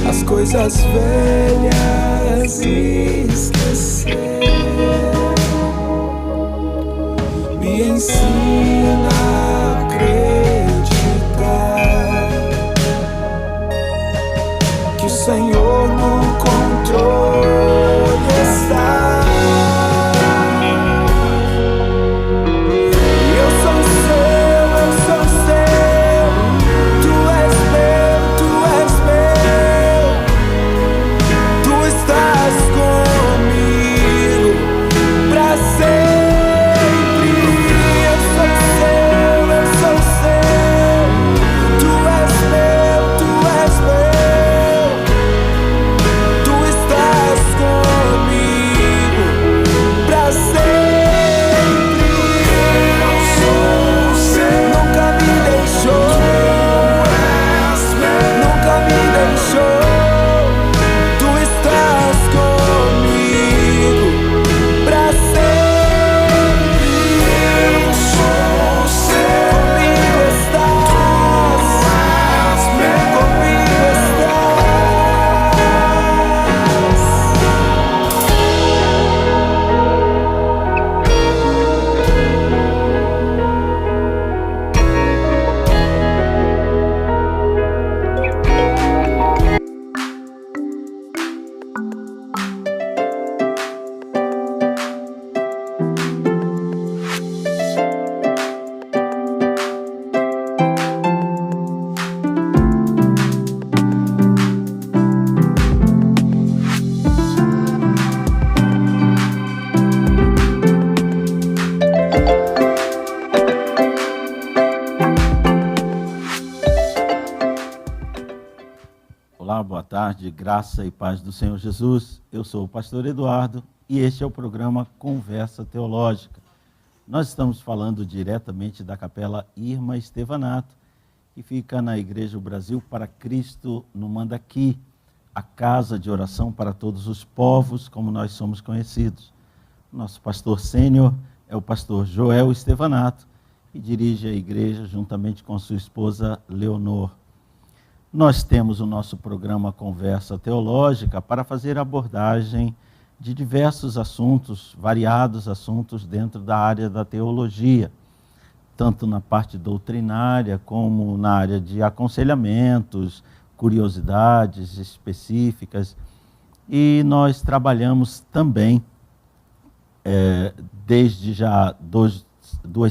as coisas velhas esquecer. Me ensina a acreditar que o Senhor no controle está. Olá, boa tarde, graça e paz do Senhor Jesus. Eu sou o pastor Eduardo e este é o programa Conversa Teológica. Nós estamos falando diretamente da Capela Irma Estevanato, que fica na Igreja Brasil para Cristo no Mandaqui, a casa de oração para todos os povos, como nós somos conhecidos. Nosso pastor sênior é o pastor Joel Estevanato e dirige a igreja juntamente com sua esposa Leonor. Nós temos o nosso programa Conversa Teológica para fazer abordagem de diversos assuntos, variados assuntos dentro da área da teologia, tanto na parte doutrinária como na área de aconselhamentos, curiosidades específicas. E nós trabalhamos também, desde já duas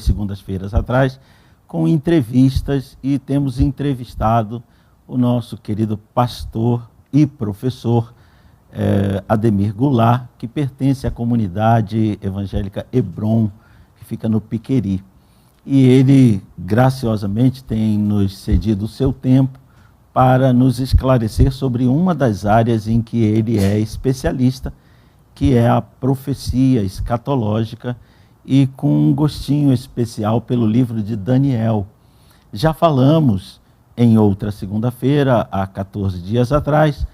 segundas-feiras atrás, com entrevistas e temos entrevistado o nosso querido pastor e professor Ademir Goulart, que pertence à comunidade evangélica Hebron, que fica no Piqueri. E ele, graciosamente, tem nos cedido o seu tempo para nos esclarecer sobre uma das áreas em que ele é especialista, que é a profecia escatológica, e com um gostinho especial pelo livro de Daniel. Já falamos em outra segunda-feira, há 14 dias atrás,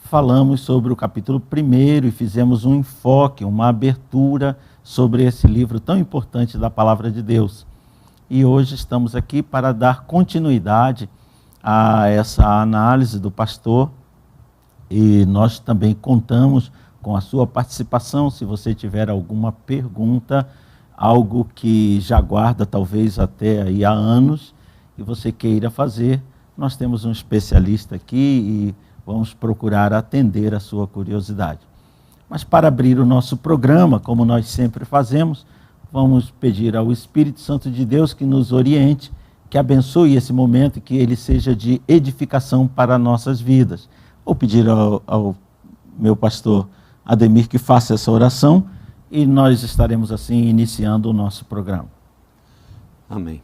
falamos sobre o capítulo 1 e fizemos um enfoque, uma abertura sobre esse livro tão importante da Palavra de Deus. E hoje estamos aqui para dar continuidade a essa análise do pastor e nós também contamos com a sua participação. Se você tiver alguma pergunta, algo que já guarda talvez até aí há anos e você queira fazer, nós temos um especialista aqui e vamos procurar atender a sua curiosidade. Mas para abrir o nosso programa, como nós sempre fazemos, vamos pedir ao Espírito Santo de Deus que nos oriente, que abençoe esse momento e que ele seja de edificação para nossas vidas. Vou pedir ao meu pastor Ademir que faça essa oração e nós estaremos assim iniciando o nosso programa. Amém.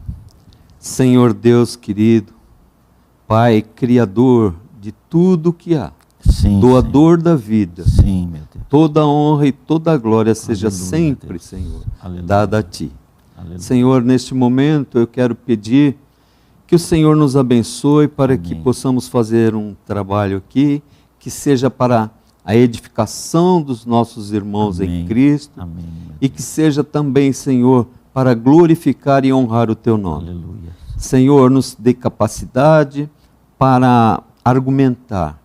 Senhor Deus querido, Pai, Criador de tudo que há, Sim, doador da vida, sim, meu Deus. Toda honra e toda glória seja Aleluia, sempre, Deus. Senhor, Aleluia. dada a Ti. Aleluia. Senhor, neste momento eu quero pedir que o Senhor nos abençoe para Amém. que possamos fazer um trabalho aqui, que seja para a edificação dos nossos irmãos Amém. em Cristo, Amém, meu e que seja também, Senhor, para glorificar e honrar o Teu nome. Aleluia. Senhor, nos dê capacidade para argumentar.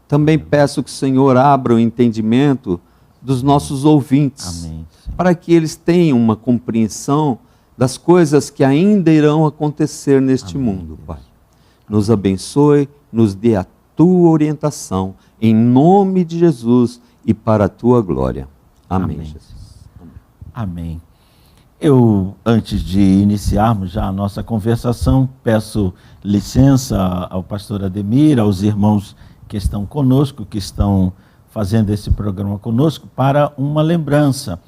Também peço que o Senhor abra o entendimento dos nossos ouvintes, Amém, Senhor. para que eles tenham uma compreensão das coisas que ainda irão acontecer neste Amém, mundo, Deus. Pai. Nos abençoe, nos dê a tua orientação, em nome de Jesus e para a tua glória. Amém, Amém. Jesus. Amém. Amém. Eu, antes de iniciarmos já a nossa conversação, peço licença ao pastor Ademir, aos irmãos que estão conosco, que estão fazendo esse programa conosco, para uma lembrança.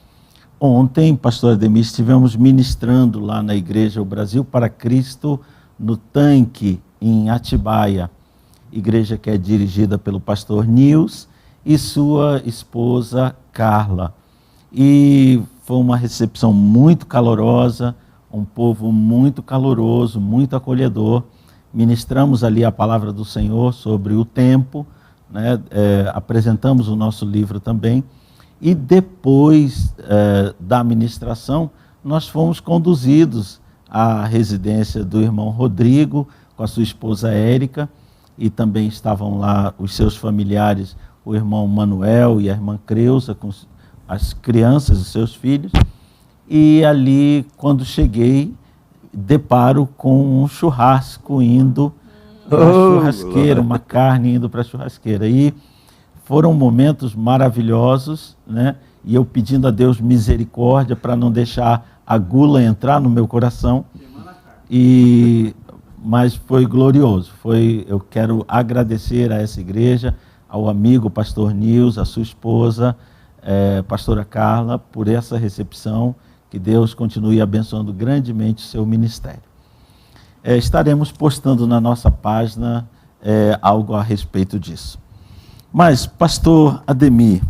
Ontem, pastor Ademir, estivemos ministrando lá na Igreja O Brasil para Cristo, no Tanque, em Atibaia, igreja que é dirigida pelo pastor Nils e sua esposa Carla. E foi uma recepção muito calorosa, um povo muito caloroso, muito acolhedor. Ministramos ali a palavra do Senhor sobre o tempo, né? Apresentamos o nosso livro também. E depois da ministração, nós fomos conduzidos à residência do irmão Rodrigo, com a sua esposa Érica, e também estavam lá os seus familiares, o irmão Manuel e a irmã Creuza, com as crianças, os seus filhos. E ali, quando cheguei, deparo com um churrasco indo para a churrasqueira, uma carne indo para a churrasqueira. E foram momentos maravilhosos, né? E eu pedindo a Deus misericórdia para não deixar a gula entrar no meu coração. Mas foi glorioso. Eu quero agradecer a essa igreja, ao amigo pastor Nils, a sua esposa, pastora Carla, por essa recepção. Que Deus continue abençoando grandemente o seu ministério. Estaremos postando na nossa página algo a respeito disso. Mas, pastor Ademir,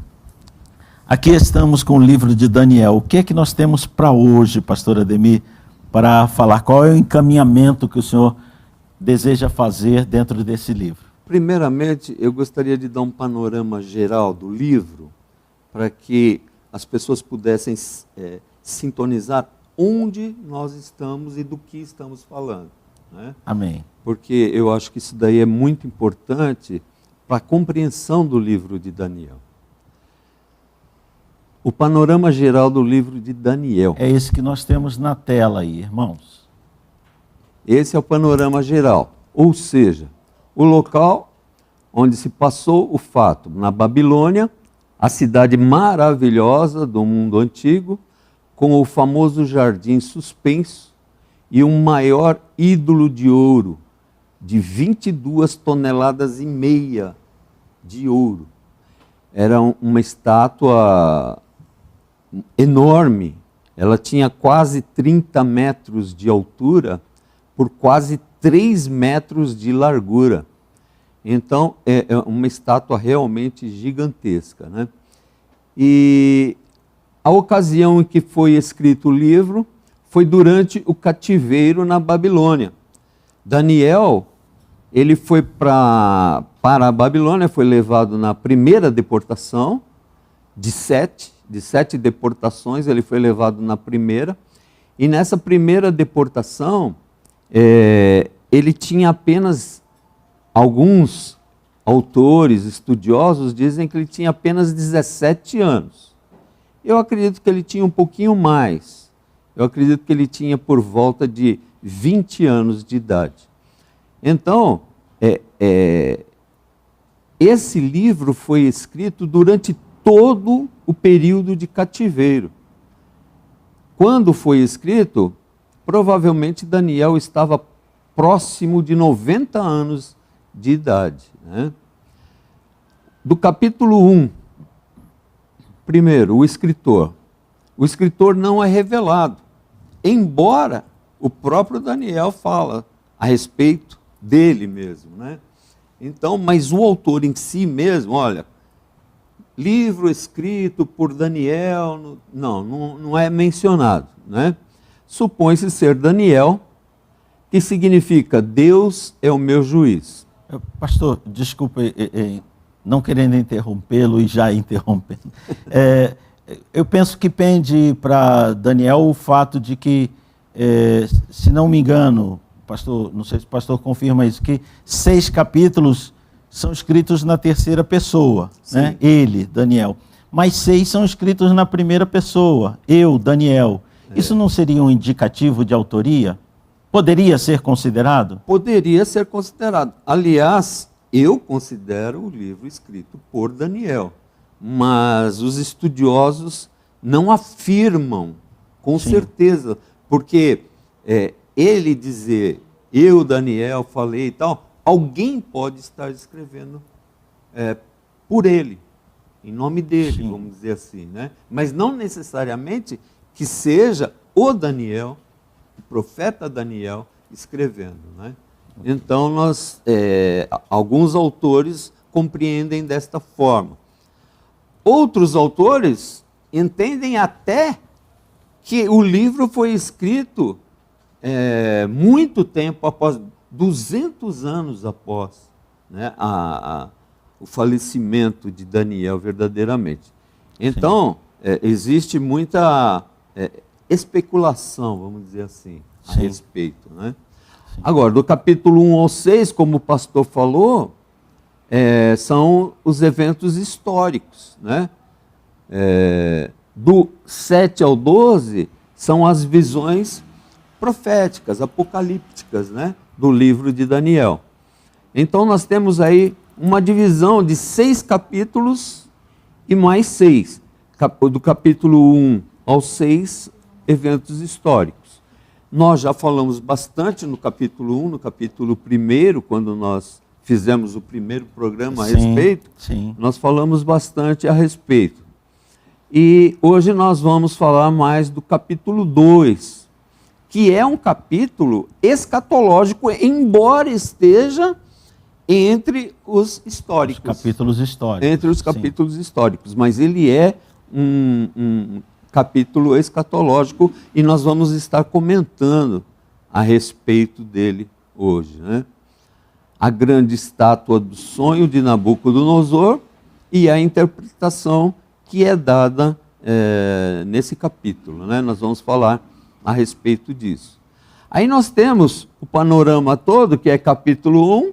aqui estamos com o livro de Daniel. O que é que nós temos para hoje, pastor Ademir, para falar? Qual é o encaminhamento que o senhor deseja fazer dentro desse livro? Primeiramente, eu gostaria de dar um panorama geral do livro, para que as pessoas pudessem sintonizar onde nós estamos e do que estamos falando, né? Amém. Porque eu acho que isso daí é muito importante para a compreensão do livro de Daniel. O panorama geral do livro de Daniel. É esse que nós temos na tela aí, irmãos. Esse é o panorama geral, ou seja, o local onde se passou o fato, na Babilônia, a cidade maravilhosa do mundo antigo, com o famoso jardim suspenso e um maior ídolo de ouro, de 22 toneladas e meia de ouro. Era uma estátua enorme, ela tinha quase 30 metros de altura por quase 3 metros de largura. Então, é uma estátua realmente gigantesca, né? E a ocasião em que foi escrito o livro foi durante o cativeiro na Babilônia. Daniel, ele foi para a Babilônia, foi levado na primeira deportação, de sete deportações, ele foi levado na primeira, e nessa primeira deportação, ele tinha apenas, alguns autores, estudiosos, dizem que ele tinha apenas 17 anos. Eu acredito que ele tinha um pouquinho mais. Eu acredito que ele tinha por volta de 20 anos de idade. Então, esse livro foi escrito durante todo o período de cativeiro. Quando foi escrito, provavelmente Daniel estava próximo de 90 anos de idade, né? Do capítulo 1, primeiro, o escritor. O escritor não é revelado, embora o próprio Daniel fala a respeito dele mesmo, né? Então, mas o autor em si mesmo, olha, livro escrito por Daniel, não é mencionado, né? Supõe-se ser Daniel, que significa Deus é o meu juiz. Pastor, desculpa, não querendo interrompê-lo e já interrompendo. Eu penso que pende para Daniel o fato de que, se não me engano, pastor, não sei se o pastor confirma isso, que 6 capítulos são escritos na terceira pessoa, né? Ele, Daniel. Mas 6 são escritos na primeira pessoa, eu, Daniel. Isso não seria um indicativo de autoria? Poderia ser considerado? Poderia ser considerado. Aliás, eu considero o livro escrito por Daniel, mas os estudiosos não afirmam com certeza, porque ele dizer, eu, Daniel, falei e tal, alguém pode estar escrevendo por ele, em nome dele, vamos dizer assim, né? Mas não necessariamente que seja o Daniel, o profeta Daniel, escrevendo, né? Então, alguns autores compreendem desta forma. Outros autores entendem até que o livro foi escrito muito tempo após, 200 anos após, né, o falecimento de Daniel verdadeiramente. Então, existe muita especulação, vamos dizer assim, a respeito, né? Agora, do capítulo 1 ao 6, como o pastor falou, são os eventos históricos, né? Do 7 ao 12 são as visões proféticas, apocalípticas, né? Do livro de Daniel. Então nós temos aí uma divisão de 6 capítulos e mais 6. Do capítulo 1 ao 6, eventos históricos. Nós já falamos bastante no capítulo 1, no capítulo 1, quando nós fizemos o primeiro programa a respeito, nós falamos bastante a respeito. E hoje nós vamos falar mais do capítulo 2, que é um capítulo escatológico, embora esteja entre os históricos. Os capítulos históricos. Entre os capítulos históricos, mas ele é um capítulo escatológico e nós vamos estar comentando a respeito dele hoje, né? A grande estátua do sonho de Nabucodonosor e a interpretação que é dada nesse capítulo, né? Nós vamos falar a respeito disso. Aí nós temos o panorama todo, que é capítulo 1,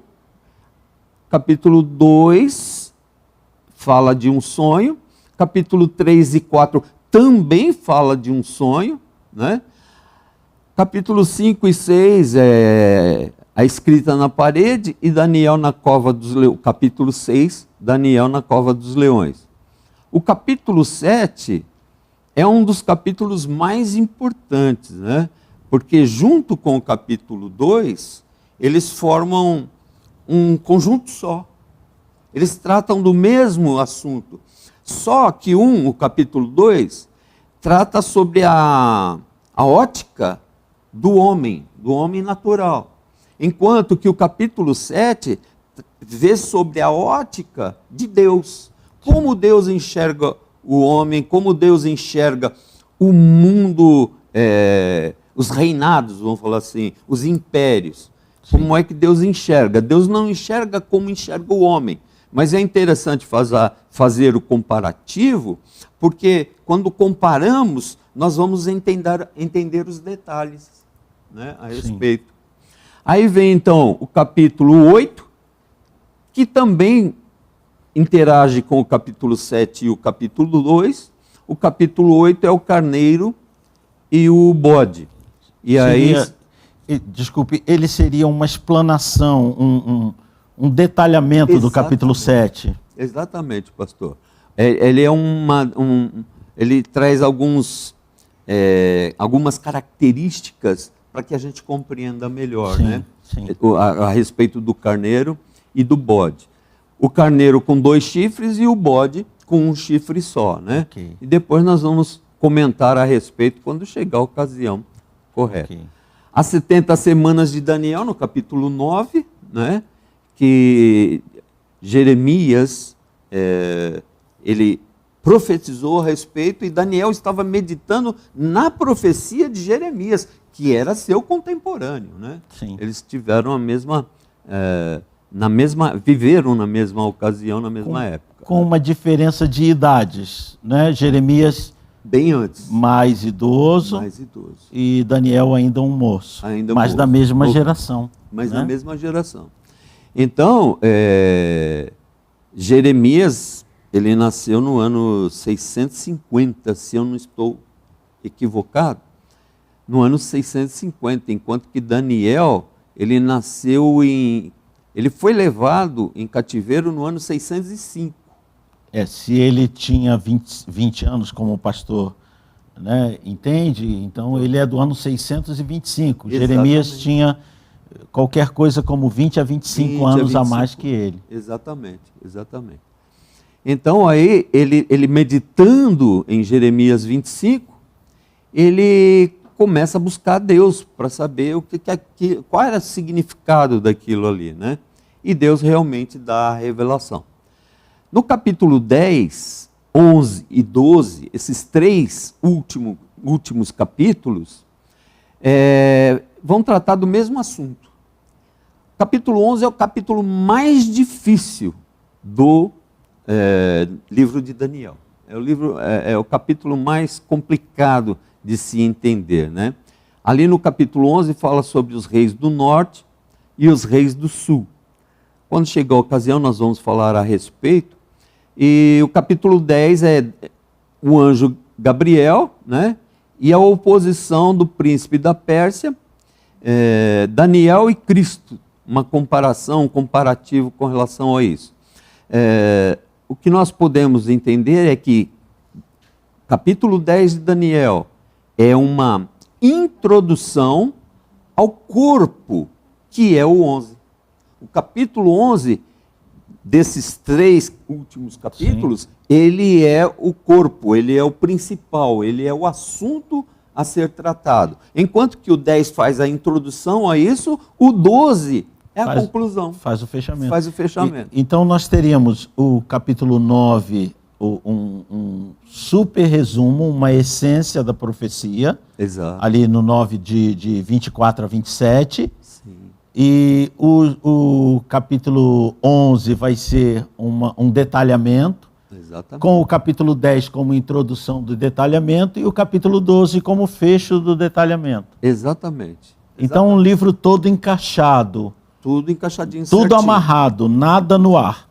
capítulo 2 fala de um sonho, capítulo 3 e 4 também fala de um sonho, né? Capítulo 5 e 6 é a escrita na parede e Daniel na cova dos leões. Capítulo 6, Daniel na cova dos leões. O capítulo 7 é um dos capítulos mais importantes, né? Porque junto com o capítulo 2, eles formam um conjunto só. Eles tratam do mesmo assunto. Só que o capítulo 2, trata sobre a ótica do homem natural. Enquanto que o capítulo 7 vê sobre a ótica de Deus. Como Deus enxerga o homem, como Deus enxerga o mundo, os reinados, vamos falar assim, os impérios. Como é que Deus enxerga? Deus não enxerga como enxerga o homem. Mas é interessante fazer o comparativo, porque quando comparamos, nós vamos entender os detalhes, né, a respeito. Aí vem então o capítulo 8, que também interage com o capítulo 7 e o capítulo 2. O capítulo 8 é o carneiro e o bode. E desculpe, ele seria uma explanação, um detalhamento do capítulo 7. Exatamente, pastor. Ele ele traz algumas características para que a gente compreenda melhor, né? A respeito do carneiro e do bode. O carneiro com 2 chifres e o bode com 1 chifre só, né? E depois nós vamos comentar a respeito quando chegar a ocasião correta. As 70 semanas de Daniel, no capítulo 9, né? Que Jeremias, ele profetizou a respeito e Daniel estava meditando na profecia de Jeremias, que era seu contemporâneo, né? Eles tiveram viveram na mesma ocasião, na mesma época. Com uma diferença de idades, né? Jeremias bem antes, mais idoso, e Daniel ainda um moço, mas da mesma geração. Mas da mesma geração. Então, Jeremias, ele nasceu no ano 650, se eu não estou equivocado, no ano 650, enquanto que Daniel, ele foi levado em cativeiro no ano 605. Se ele tinha 20 anos como pastor, né, entende? Então ele é do ano 625. Exatamente. Jeremias tinha qualquer coisa como 20 a 25 anos a mais que ele. Exatamente. Então aí, ele meditando em Jeremias 25, ele começa a buscar Deus para saber qual era o significado daquilo ali, né? E Deus realmente dá a revelação. No capítulo 10, 11 e 12, esses 3 últimos capítulos, vão tratar do mesmo assunto. O capítulo 11 é o capítulo mais difícil do livro de Daniel. É o capítulo mais complicado de se entender, né? Ali no capítulo 11 fala sobre os reis do norte e os reis do sul. Quando chegar a ocasião, nós vamos falar a respeito. E o capítulo 10 é o anjo Gabriel, né? E a oposição do príncipe da Pérsia, Daniel e Cristo. Uma comparação, um comparativo com relação a isso. O que nós podemos entender é que capítulo 10 de Daniel é uma introdução ao corpo, que é o 11. O capítulo 11, desses 3 últimos capítulos, sim, ele é o corpo, ele é o principal, ele é o assunto a ser tratado. Enquanto que o 10 faz a introdução a isso, o 12 é a conclusão. Faz o fechamento. Então nós teríamos o capítulo 9, um super resumo, uma essência da profecia. Exato. Ali no 9 de 24 a 27. Sim. E o capítulo 11 vai ser um detalhamento. Exatamente. Com o capítulo 10 como introdução do detalhamento e o capítulo 12 como fecho do detalhamento. Exatamente. Então um livro todo encaixado. Tudo encaixadinho, tudo certinho. Amarrado, nada no ar.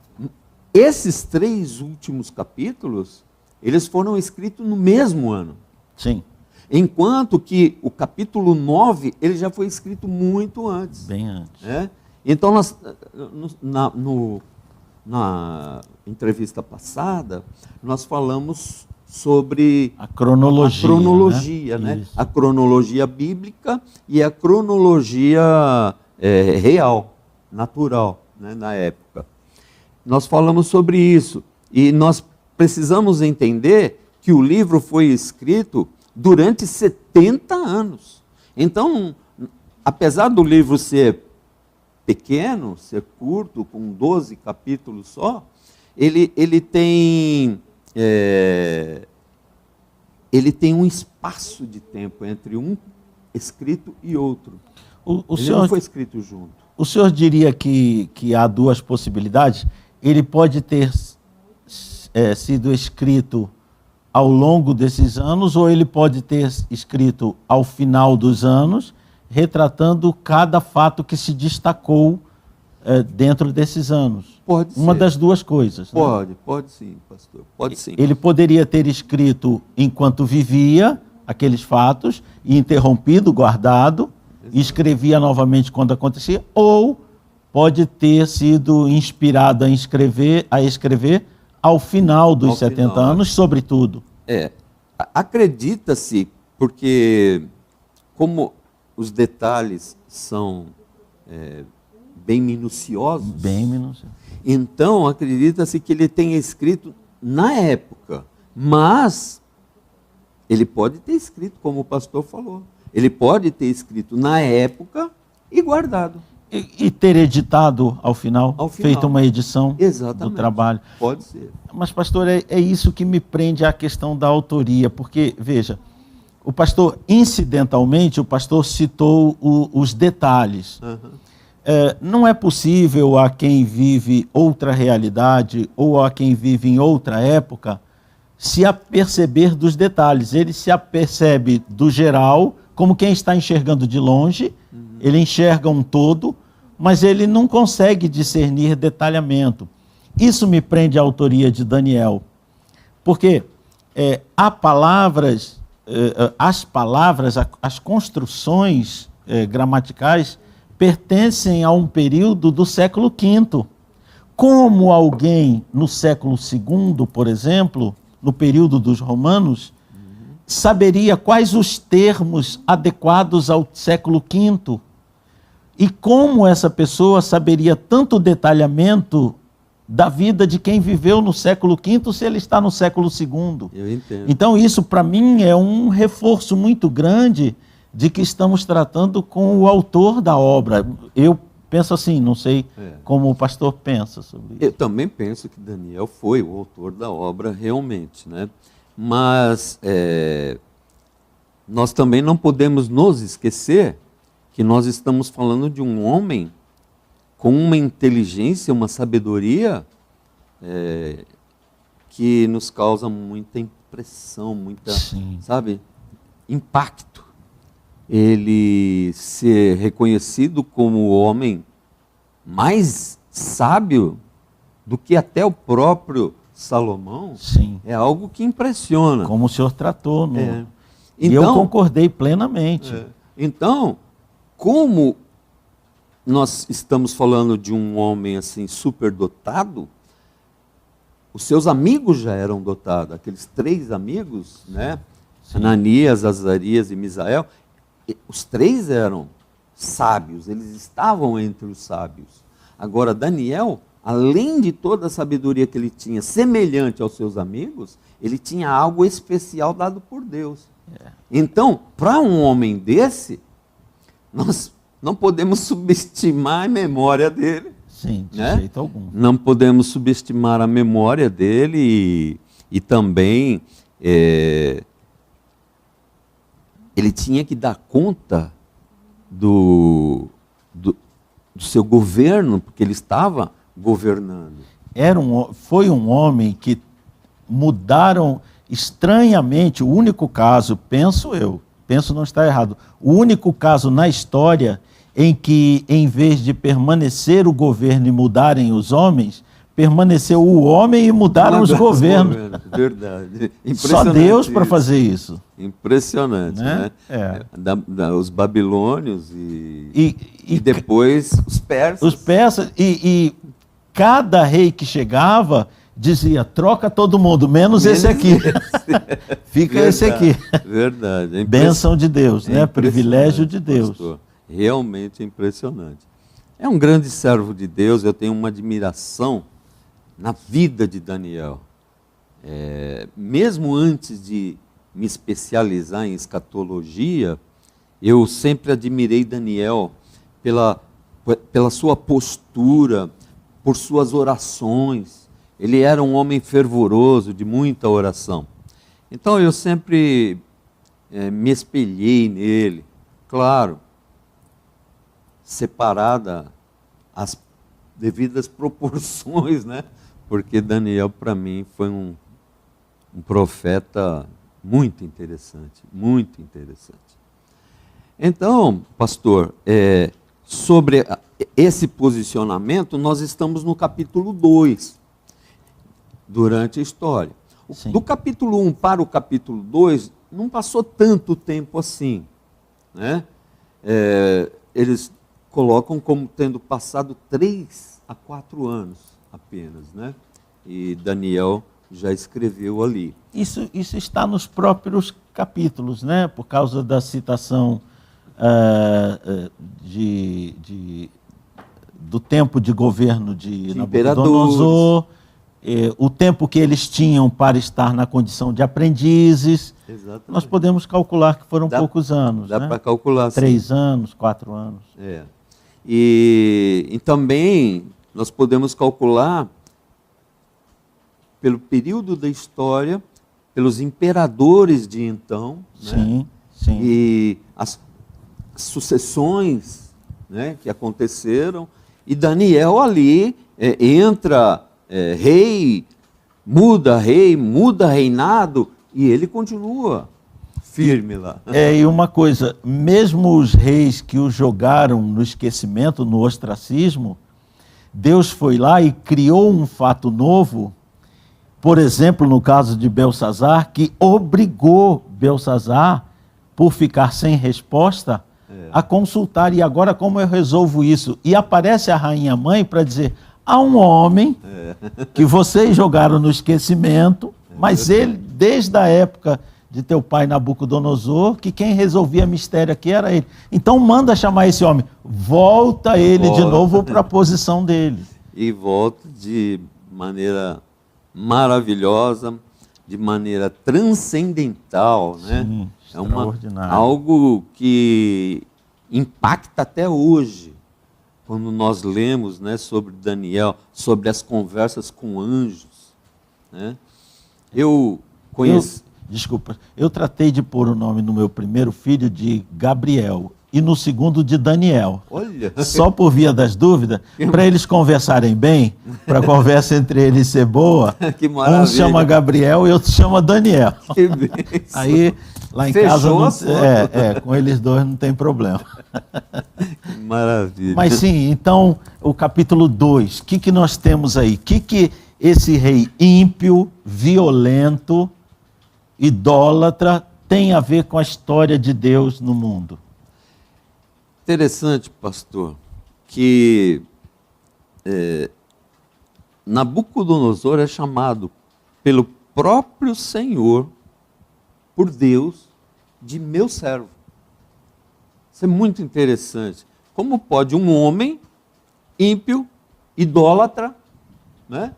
Esses 3 últimos capítulos, eles foram escritos no mesmo ano. Sim. Enquanto que o capítulo 9, ele já foi escrito muito antes. Bem antes. Então, na entrevista passada, nós falamos sobre a cronologia, né? A cronologia bíblica e a cronologia real, natural, né? Na época. Nós falamos sobre isso e nós precisamos entender que o livro foi escrito durante 70 anos. Então, apesar do livro ser pequeno, ser curto, com 12 capítulos só, ele tem um espaço de tempo entre um escrito e outro. Ele não foi escrito junto. O senhor diria que há 2 possibilidades? Ele pode ter sido escrito ao longo desses anos, ou ele pode ter escrito ao final dos anos, retratando cada fato que se destacou dentro desses anos. Pode ser. Uma das 2 coisas. Pode sim, pastor. Pode sim. Ele poderia ter escrito enquanto vivia aqueles fatos, e interrompido, guardado, e escrevia novamente quando acontecia, ou pode ter sido inspirado a escrever ao final dos 70 anos, sobretudo. Acredita-se, porque como os detalhes são bem minuciosos, então acredita-se que ele tenha escrito na época, mas ele pode ter escrito, como o pastor falou, ele pode ter escrito na época e guardado. E ter editado ao final, feito uma edição. Exatamente. Do trabalho. Pode ser. Mas, pastor, é isso que me prende à questão da autoria, porque, veja, o pastor, incidentalmente, citou os detalhes. Uhum. Não é possível a quem vive outra realidade ou a quem vive em outra época se aperceber dos detalhes. Ele se apercebe do geral, como quem está enxergando de longe, ele enxerga um todo, mas ele não consegue discernir detalhamento. Isso me prende à autoria de Daniel, porque há palavras, as construções gramaticais pertencem a um período do século V. Como alguém no século II, por exemplo, no período dos romanos, saberia quais os termos adequados ao século V? E como essa pessoa saberia tanto detalhamento da vida de quem viveu no século V se ele está no século II? Eu entendo. Então isso, para mim, é um reforço muito grande de que estamos tratando com o autor da obra. Eu penso assim, não sei como o pastor pensa sobre isso. Eu também penso que Daniel foi o autor da obra realmente, né? Mas nós também não podemos nos esquecer que nós estamos falando de um homem com uma inteligência, uma sabedoria que nos causa muita impressão, muita, sabe, impacto. Ele ser reconhecido como o homem mais sábio do que até o próprio Salomão, é algo que impressiona. Como o senhor tratou. Então, e eu concordei plenamente. Então, como nós estamos falando de um homem assim superdotado, os seus amigos já eram dotados, aqueles 3 amigos, né? Ananias, Azarias e Misael, os 3 eram sábios, eles estavam entre os sábios. Agora, Daniel, além de toda a sabedoria que ele tinha, semelhante aos seus amigos, ele tinha algo especial dado por Deus. Então, para um homem desse, nós não podemos subestimar a memória dele. Sim, de né? jeito algum. Não podemos subestimar a memória dele e também ele tinha que dar conta do seu governo, porque ele estava governando. Foi um homem que mudaram estranhamente, o único caso, penso não estar errado, o único caso na história em que, em vez de permanecer o governo e mudarem os homens, permaneceu o homem e mudaram os governos. Verdade. Só Deus para fazer isso. Impressionante, né? Os babilônios e depois os persas. Os persas, e cada rei que chegava dizia, troca todo mundo, menos esse aqui. Fica esse aqui. Verdade. Bênção de Deus, né? Privilégio de Deus. Pastor. Realmente impressionante. É um grande servo de Deus, eu tenho uma admiração na vida de Daniel. Mesmo antes de me especializar em escatologia, eu sempre admirei Daniel pela sua postura, por suas orações. Ele era um homem fervoroso, de muita oração. Então eu sempre me espelhei nele, claro, separada as devidas proporções, né? Porque Daniel, para mim, foi um profeta muito interessante, muito interessante. Então, pastor, sobre esse posicionamento, nós estamos no capítulo 2, durante a história. Do capítulo 1 para o capítulo 2, não passou tanto tempo assim, né? Eles colocam como tendo passado 3 a 4 anos apenas, né? E Daniel já escreveu ali. Isso está nos próprios capítulos, né? Por causa da citação do tempo de governo de Nabucodonosor, o tempo que eles tinham para estar na condição de aprendizes. Exatamente. Nós podemos calcular que foram poucos anos. Dá né? para calcular. 3 anos, 4 anos. E também nós podemos calcular pelo período da história, pelos imperadores de então, sim. E as sucessões, né, que aconteceram, e Daniel ali entra rei, muda reinado, e ele continua firme lá. E uma coisa, mesmo os reis que o jogaram no esquecimento, no ostracismo, Deus foi lá e criou um fato novo, por exemplo, no caso de Belsazzar, que obrigou Belsazzar, por ficar sem resposta, a consultar. E agora como eu resolvo isso? E aparece a rainha mãe para dizer, há um homem que vocês jogaram no esquecimento, mas ele, desde a época de teu pai Nabucodonosor, que quem resolvia mistério aqui era ele. Então manda chamar esse homem, volta ele de novo para a posição dele. E volta de maneira maravilhosa, de maneira transcendental, né? Sim, é extraordinário. Algo que impacta até hoje, quando nós lemos, né, sobre Daniel, sobre as conversas com anjos, né? Eu conheço... Desculpa, eu tratei de pôr o nome no meu primeiro filho de Gabriel e no segundo de Daniel. Olha! Só por via das dúvidas, para eles conversarem bem, para a conversa entre eles ser boa, Que maravilha! um chama Gabriel e outro chama Daniel. Que bênção. Aí, lá em Fechou casa, a conta. com eles dois não tem problema. Que maravilha! Mas sim, então, o capítulo 2, o que nós temos aí? O que esse rei ímpio, violento, idólatra, tem a ver com a história de Deus no mundo? Interessante, pastor, que Nabucodonosor é chamado pelo próprio Senhor, por Deus, de meu servo. Isso é muito interessante. Como pode um homem ímpio, idólatra, né,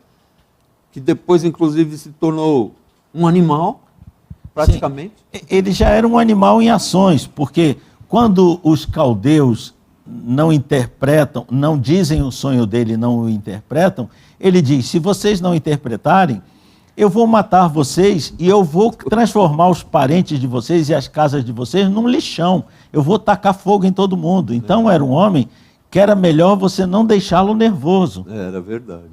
que depois inclusive se tornou um animal, praticamente? Sim. Ele já era um animal em ações, porque quando os caldeus não interpretam, não dizem o sonho dele, não o interpretam, ele diz, se vocês não interpretarem, eu vou matar vocês e eu vou transformar os parentes de vocês e as casas de vocês num lixão. Eu vou tacar fogo em todo mundo. Então era um homem que era melhor você não deixá-lo nervoso. Era verdade.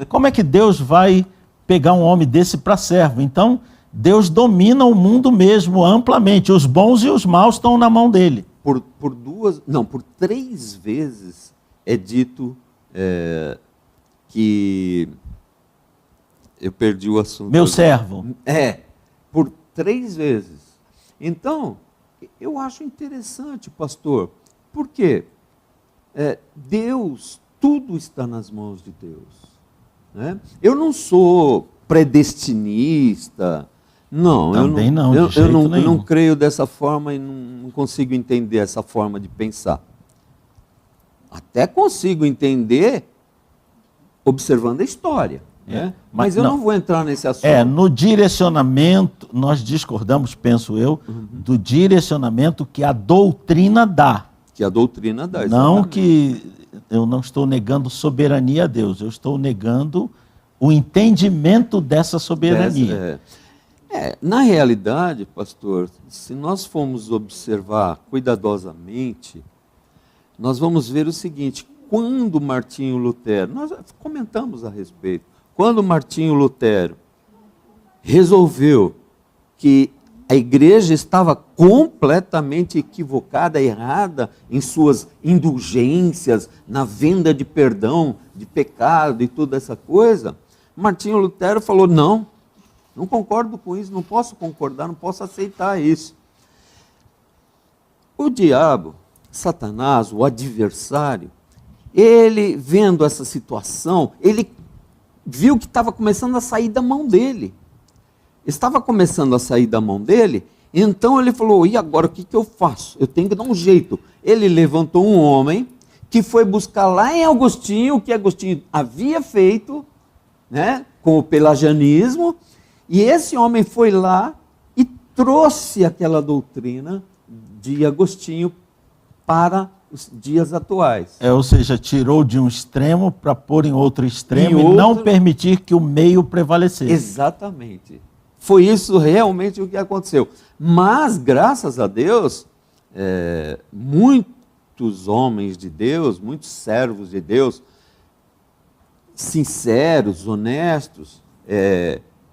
Como é que Deus vai pegar um homem desse para servo? Então, Deus domina o mundo mesmo, amplamente. Os bons e os maus estão na mão dele. Por 3 vezes é dito que... Eu perdi o assunto. Meu servo. Por 3 vezes. Então, eu acho interessante, pastor, porque Deus, tudo está nas mãos de Deus, né? Eu não sou predestinista, não. Também Eu não creio dessa forma e não consigo entender essa forma de pensar. Até consigo entender observando a história. Mas eu não vou entrar nesse assunto. No direcionamento, nós discordamos, penso eu, do direcionamento que a doutrina dá. Que a doutrina dá, exatamente. Não que eu não estou negando soberania a Deus, eu estou negando o entendimento dessa soberania. Na realidade, pastor, se nós formos observar cuidadosamente, nós vamos ver o seguinte, quando Martinho Lutero, nós comentamos a respeito, quando Martinho Lutero resolveu que a igreja estava completamente equivocada, errada em suas indulgências, na venda de perdão, de pecado e toda essa coisa, Martinho Lutero falou, não concordo com isso, não posso concordar, não posso aceitar isso. O diabo, Satanás, o adversário, ele vendo essa situação, ele viu que estava começando a sair da mão dele. Estava começando a sair da mão dele, então ele falou, e agora o que eu faço? Eu tenho que dar um jeito. Ele levantou um homem que foi buscar lá em Agostinho, o que Agostinho havia feito, né, com o pelagianismo, e esse homem foi lá e trouxe aquela doutrina de Agostinho para os dias atuais. Ou seja, tirou de um extremo para pôr em outro extremo e não permitir que o meio prevalecesse. Exatamente. Foi isso realmente o que aconteceu. Mas, graças a Deus, muitos homens de Deus, muitos servos de Deus, sinceros, honestos,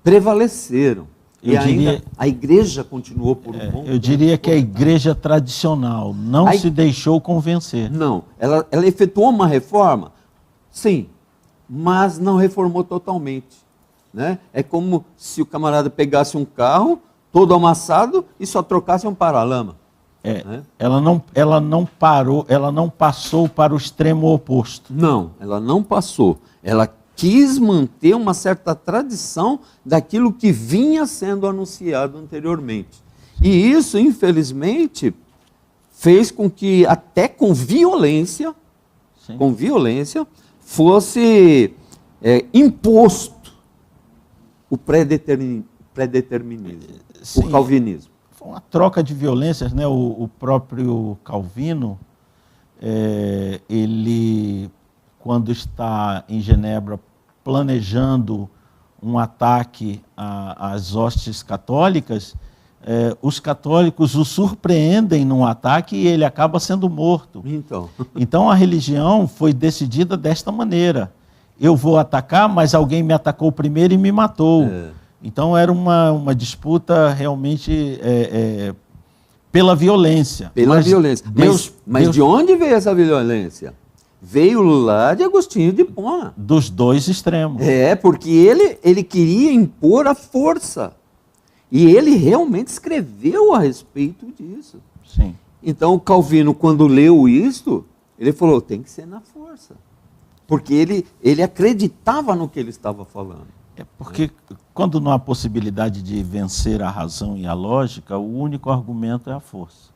prevaleceram. E ainda a igreja continuou por um bom tempo. Eu diria que a igreja tradicional não se deixou convencer. Não, ela efetuou uma reforma, sim, mas não reformou totalmente. Né? É como se o camarada pegasse um carro todo amassado e só trocasse um paralama. Né? Ela não passou para o extremo oposto. Não, ela não passou. Ela quis manter uma certa tradição daquilo que vinha sendo anunciado anteriormente. E isso, infelizmente, fez com que até com violência fosse imposto o pré-determinismo, o calvinismo. Foi uma troca de violências, né? O próprio Calvino, ele, quando está em Genebra planejando um ataque às hostes católicas, os católicos o surpreendem num ataque e ele acaba sendo morto. Então a religião foi decidida desta maneira. Eu vou atacar, mas alguém me atacou primeiro e me matou. Então era uma disputa realmente pela violência. Mas de onde veio essa violência? Veio lá de Agostinho de Hipona. Dos dois extremos. Porque ele queria impor a força. E ele realmente escreveu a respeito disso. Sim. Então o Calvino, quando leu isto, ele falou, tem que ser na força. Porque ele acreditava no que ele estava falando. Porque quando não há possibilidade de vencer a razão e a lógica, o único argumento é a força.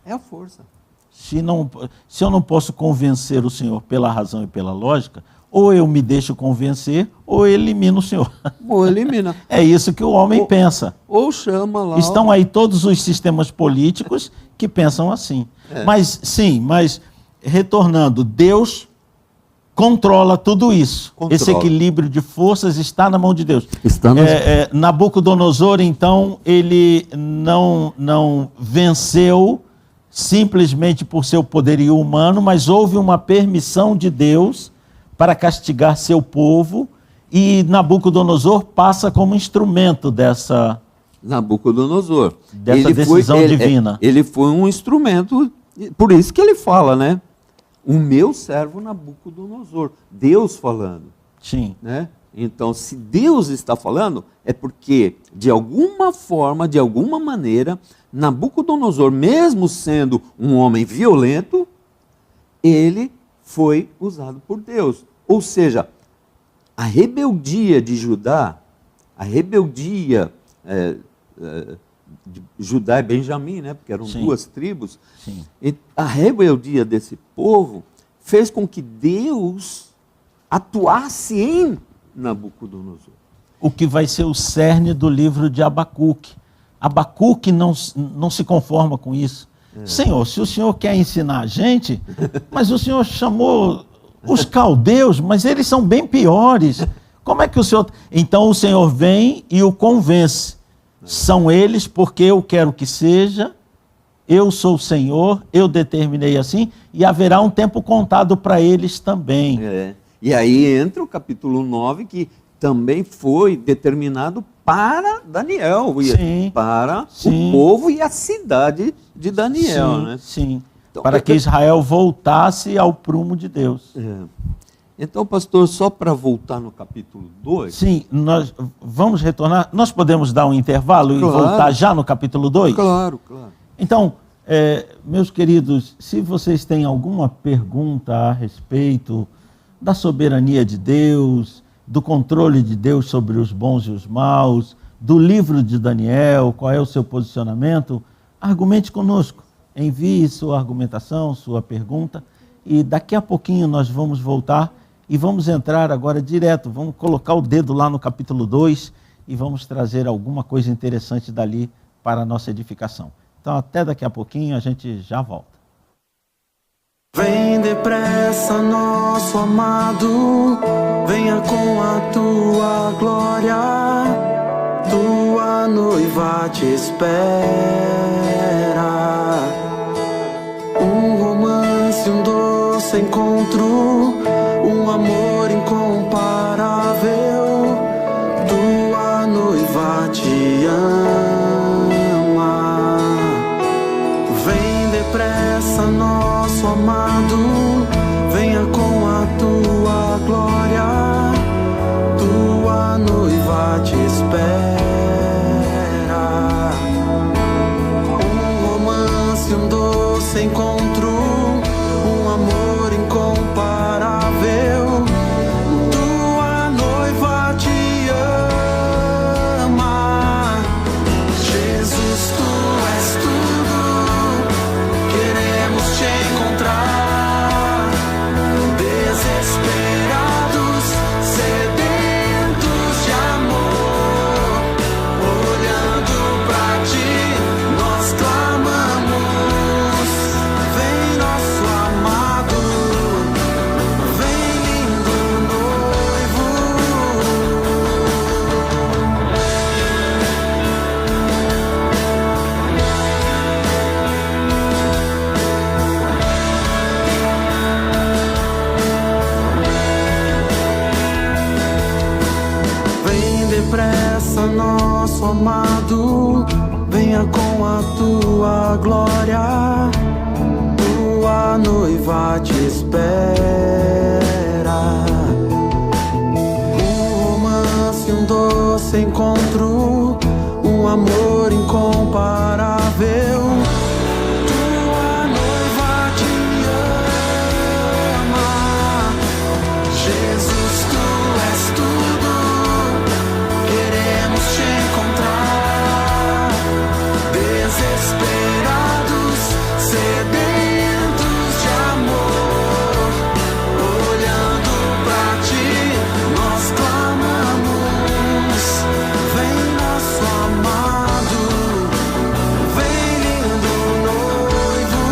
É a força. Se eu não posso convencer o senhor pela razão e pela lógica, ou eu me deixo convencer, ou eu elimino o senhor. Ou elimina. É isso que o homem pensa. Ou chama lá. Estão aí todos os sistemas políticos que pensam assim. Mas retornando, Deus controla tudo isso. Esse equilíbrio de forças está na mão de Deus. Nabucodonosor, então, ele não venceu simplesmente por seu poderio humano, mas houve uma permissão de Deus para castigar seu povo, e Nabucodonosor passa como instrumento dessa decisão divina. Ele foi um instrumento, por isso que ele fala, né? O meu servo Nabucodonosor, Deus falando. Sim. Né? Então, se Deus está falando, é porque, de alguma forma, de alguma maneira, Nabucodonosor, mesmo sendo um homem violento, ele foi usado por Deus. Ou seja, a rebeldia de Judá, a rebeldia de Judá e Benjamim, né? Porque eram duas tribos, e a rebeldia desse povo fez com que Deus atuasse em Nabucodonosor. O que vai ser o cerne do livro de Abacuque. Abacuque não se conforma com isso. Senhor, se o Senhor quer ensinar a gente, mas o Senhor chamou os caldeus, mas eles são bem piores. Como é que o Senhor... Então o Senhor vem e o convence. São eles porque eu quero que seja, eu sou o Senhor, eu determinei assim, e haverá um tempo contado para eles também. E aí entra o capítulo 9, que também foi determinado para Daniel, para o povo e a cidade de Daniel. Né? Então, para que Israel voltasse ao prumo de Deus. Então, pastor, só para voltar no capítulo 2... Sim, nós vamos retornar. Nós podemos dar um intervalo e voltar já no capítulo 2? Claro. Então, meus queridos, se vocês têm alguma pergunta a respeito da soberania de Deus, do controle de Deus sobre os bons e os maus, do livro de Daniel, qual é o seu posicionamento, argumente conosco. Envie sua argumentação, sua pergunta, e daqui a pouquinho nós vamos voltar e vamos entrar agora direto, vamos colocar o dedo lá no capítulo 2 e vamos trazer alguma coisa interessante dali para a nossa edificação. Então até daqui a pouquinho, a gente já volta. Vem depressa, nosso amado, venha com a tua glória, tua noiva te espera. Um romance, um doce encontro, um amor incomparável, tua noiva te ama. noiva te espera. Um romance, um doce encontro, um amor incomparável. Tua noiva te ama. Jesus, tu és tudo. Queremos te encontrar. Desesperados, sedentos de amor, olhando pra ti, nós clamamos. Vem nosso amado, vem lindo noivo. Vem depressa, nosso amado, venha com a tua glória. Tua noiva te espera. Um romance, um doce encontro, um amor incomparável. Tua noiva te ama. Jesus, tu és tudo. Queremos te encontrar. Desesperados, sedentos de amor, olhando pra ti, nós clamamos. Vem nosso amado, vem lindo noivo.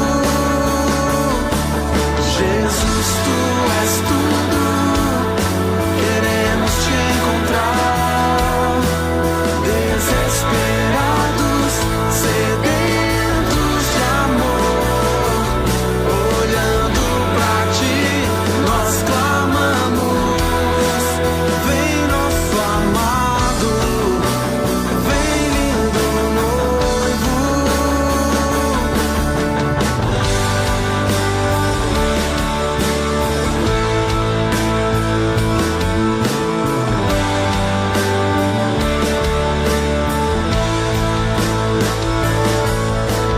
Jesus, tu és tudo. Queremos te encontrar. Desesperados, sedentos de amor, olhando pra ti, nós clamamos. Vem nosso amado, vem lindo noivo.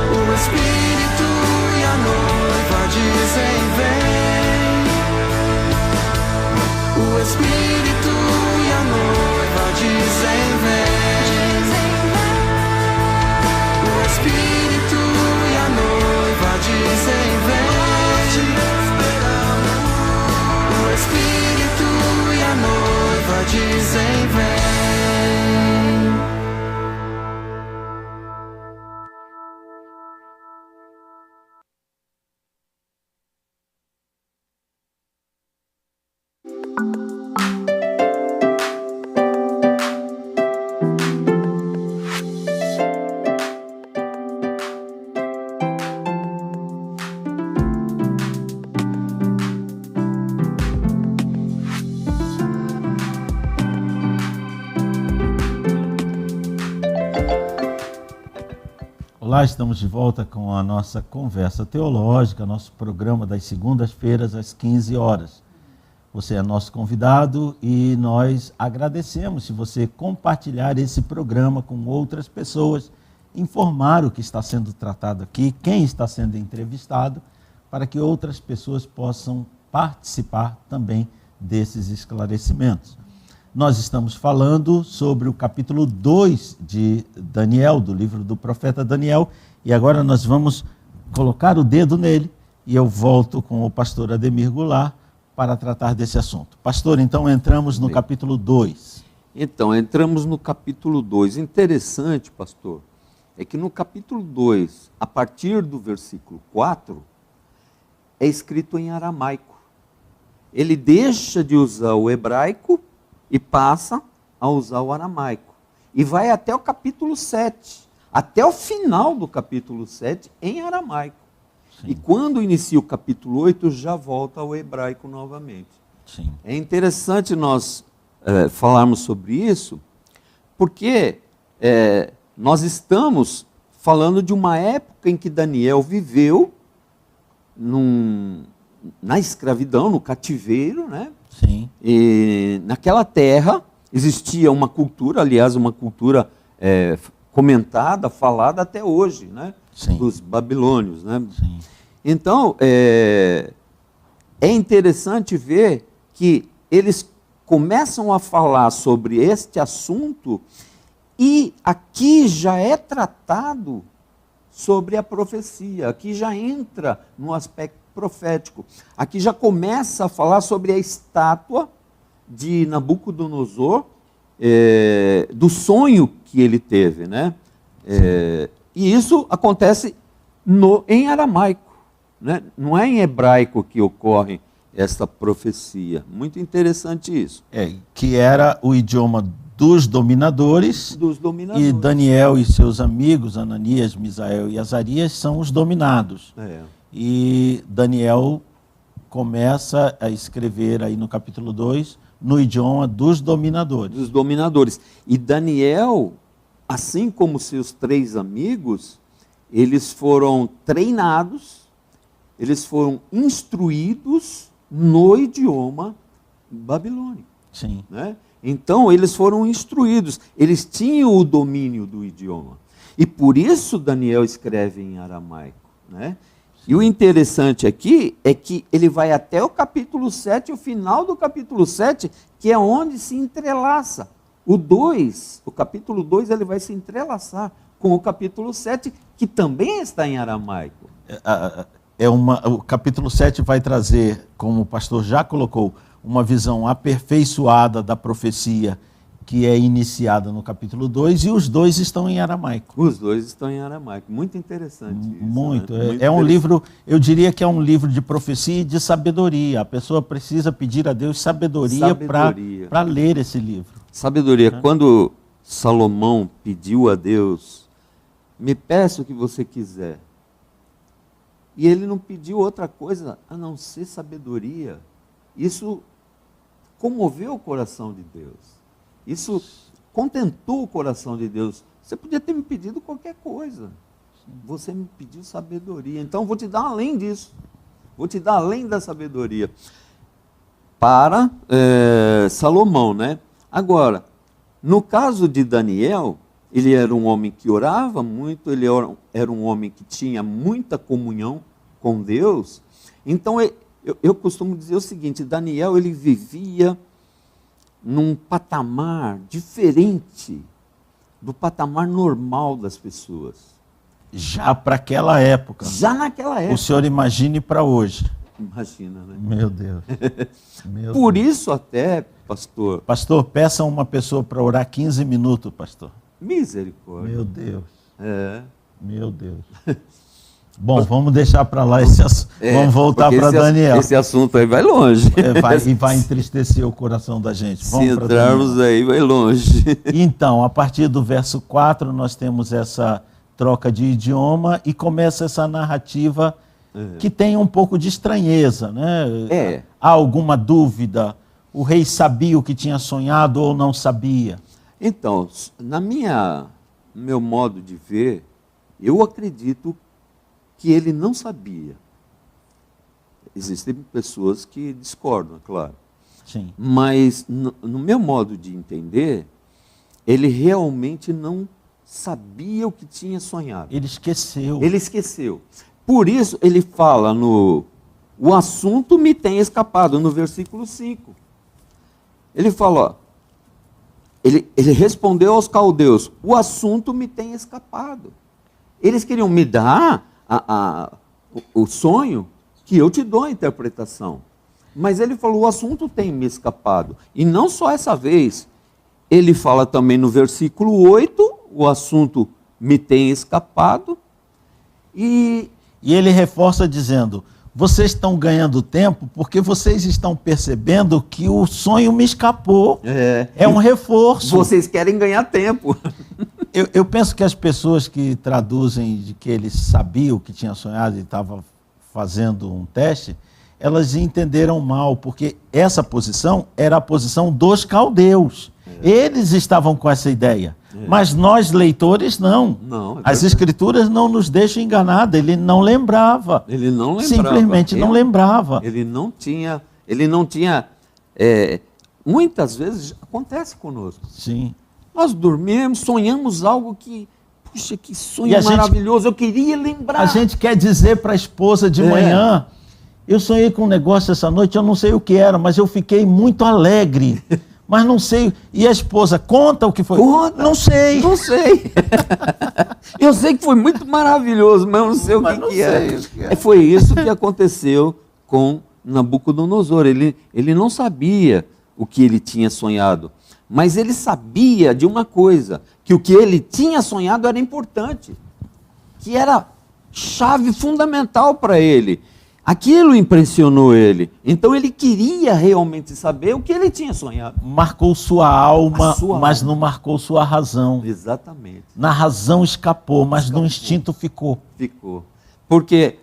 O Espírito e a noiva dizem vem. O Espírito e a noiva dizem vem. O Espírito e a noiva dizem vem. O Espírito e a noiva dizem vem. Olá, estamos de volta com a nossa conversa teológica, nosso programa das segundas-feiras às 15 horas. Você é nosso convidado e nós agradecemos se você compartilhar esse programa com outras pessoas, informar o que está sendo tratado aqui, quem está sendo entrevistado, para que outras pessoas possam participar também desses esclarecimentos. Nós estamos falando sobre o capítulo 2 de Daniel, do livro do profeta Daniel, e agora nós vamos colocar o dedo nele e eu volto com o pastor Ademir Goulart para tratar desse assunto. Pastor, então entramos no capítulo 2. Então, entramos no capítulo 2. Interessante, pastor, é que no capítulo 2, a partir do versículo 4, é escrito em aramaico. Ele deixa de usar o hebraico e passa a usar o aramaico. E vai até o capítulo 7, até o final do capítulo 7 em aramaico. Sim. E quando inicia o capítulo 8, já volta ao hebraico novamente. Sim. É interessante nós falarmos sobre isso, porque nós estamos falando de uma época em que Daniel viveu na escravidão, no cativeiro, né? Sim. E naquela terra, Existia uma cultura, aliás, uma cultura comentada, falada até hoje, né? Sim. Dos babilônios, né? Sim. Então, é interessante ver que eles começam a falar sobre este assunto e aqui já é tratado sobre a profecia, aqui já entra no aspecto profético. Aqui já começa a falar sobre a estátua de Nabucodonosor, do sonho que ele teve, né? E isso acontece em aramaico, né? Não é em hebraico que ocorre essa profecia. Muito interessante isso. Que era o idioma dos dominadores. Dos dominadores. E Daniel e seus amigos, Ananias, Misael e Azarias, são os dominados. E Daniel começa a escrever aí no capítulo 2, no idioma dos dominadores. Dos dominadores. E Daniel, assim como seus 3 amigos, eles foram treinados, eles foram instruídos no idioma babilônico. Sim. Né? Então, eles foram instruídos, eles tinham o domínio do idioma. E por isso Daniel escreve em aramaico. Né? E o interessante aqui é que ele vai até o capítulo 7, o final do capítulo 7, que é onde se entrelaça. O capítulo 2, ele vai se entrelaçar com o capítulo 7, que também está em aramaico. O capítulo 7 vai trazer, como o pastor já colocou, uma visão aperfeiçoada da profecia que é iniciada no capítulo 2, e os dois estão em aramaico. Os dois estão em aramaico. Muito interessante isso. Muito. Né? Muito um livro, eu diria que é um livro de profecia e de sabedoria. A pessoa precisa pedir a Deus sabedoria. para ler esse livro. Sabedoria. Quando Salomão pediu a Deus, me peça o que você quiser. E ele não pediu outra coisa a não ser sabedoria. Isso comoveu o coração de Deus. Isso contentou o coração de Deus. Você podia ter me pedido qualquer coisa. Você me pediu sabedoria. Então, vou te dar além disso. Vou te dar além da sabedoria. Para Salomão, né? Agora, no caso de Daniel, ele era um homem que orava muito, ele era um homem que tinha muita comunhão com Deus. Então, eu costumo dizer o seguinte, Daniel, ele vivia num patamar diferente do patamar normal das pessoas. Já para aquela época. Já naquela época. O senhor imagine para hoje. Imagina, né? Meu Deus. Por isso até, pastor... Pastor, peça uma pessoa para orar 15 minutos, pastor. Misericórdia. Meu Deus. Meu Deus. Bom, vamos deixar para lá esse assunto. Vamos voltar para Daniel. Esse assunto aí vai longe. Vai entristecer o coração da gente. Se entrarmos aí, vai longe. Então, a partir do verso 4, nós temos essa troca de idioma e começa essa narrativa que tem um pouco de estranheza, né? Há alguma dúvida? O rei sabia o que tinha sonhado ou não sabia? Então, meu modo de ver, eu acredito que ele não sabia. Existem pessoas que discordam, é claro. Sim. Mas, no meu modo de entender, ele realmente não sabia o que tinha sonhado. Ele esqueceu. Ele esqueceu. Por isso, ele fala o assunto me tem escapado, no versículo 5. Ele fala, ele respondeu aos caldeus, o assunto me tem escapado. Eles queriam me dar o sonho, que eu te dou a interpretação. Mas ele falou, o assunto tem me escapado. E não só essa vez. Ele fala também no versículo 8, o assunto me tem escapado. E ele reforça dizendo, vocês estão ganhando tempo porque vocês estão percebendo que o sonho me escapou. É um reforço. Vocês querem ganhar tempo. Eu penso que as pessoas que traduzem de que ele sabia o que tinha sonhado e estava fazendo um teste, elas entenderam mal, porque essa posição era a posição dos caldeus. Eles estavam com essa ideia. Mas nós, leitores, não. As escrituras não nos deixam enganada. Ele não lembrava. Ele não lembrava. Simplesmente não lembrava. Ele não tinha muitas vezes acontece conosco. Sim. Nós dormimos, sonhamos algo que, puxa, que sonho E a gente- maravilhoso, eu queria lembrar. A gente quer dizer para a esposa de É. manhã, eu sonhei com um negócio essa noite, eu não sei o que era, mas eu fiquei muito alegre. Mas não sei. E a esposa, conta o que foi? Conta. Não sei. Não sei. Eu sei que foi muito maravilhoso, mas eu não sei o Mas que, não que sei é. o que é. Foi isso que aconteceu com Nabucodonosor. Ele não sabia o que ele tinha sonhado, mas ele sabia de uma coisa, que o que ele tinha sonhado era importante, que era chave fundamental para ele. Aquilo impressionou ele. Então ele queria realmente saber o que ele tinha sonhado. Marcou sua alma, A sua mas alma. não marcou sua razão. Exatamente. Na razão escapou, mas no instinto ficou. Ficou. Porque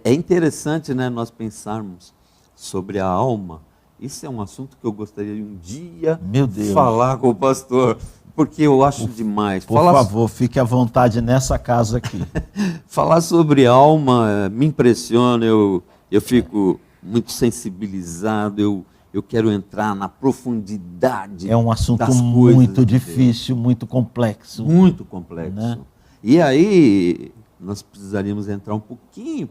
é interessante, né, nós pensarmos sobre a alma. Isso é um assunto que eu gostaria de um dia Meu Deus. falar com o pastor, porque eu acho demais. Por favor, fique à vontade nessa casa aqui. Falar sobre alma me impressiona, eu fico muito sensibilizado, eu quero entrar na profundidade É um assunto das coisas muito de Deus. difícil, muito complexo. Muito complexo. Né? E aí nós precisaríamos entrar um pouquinho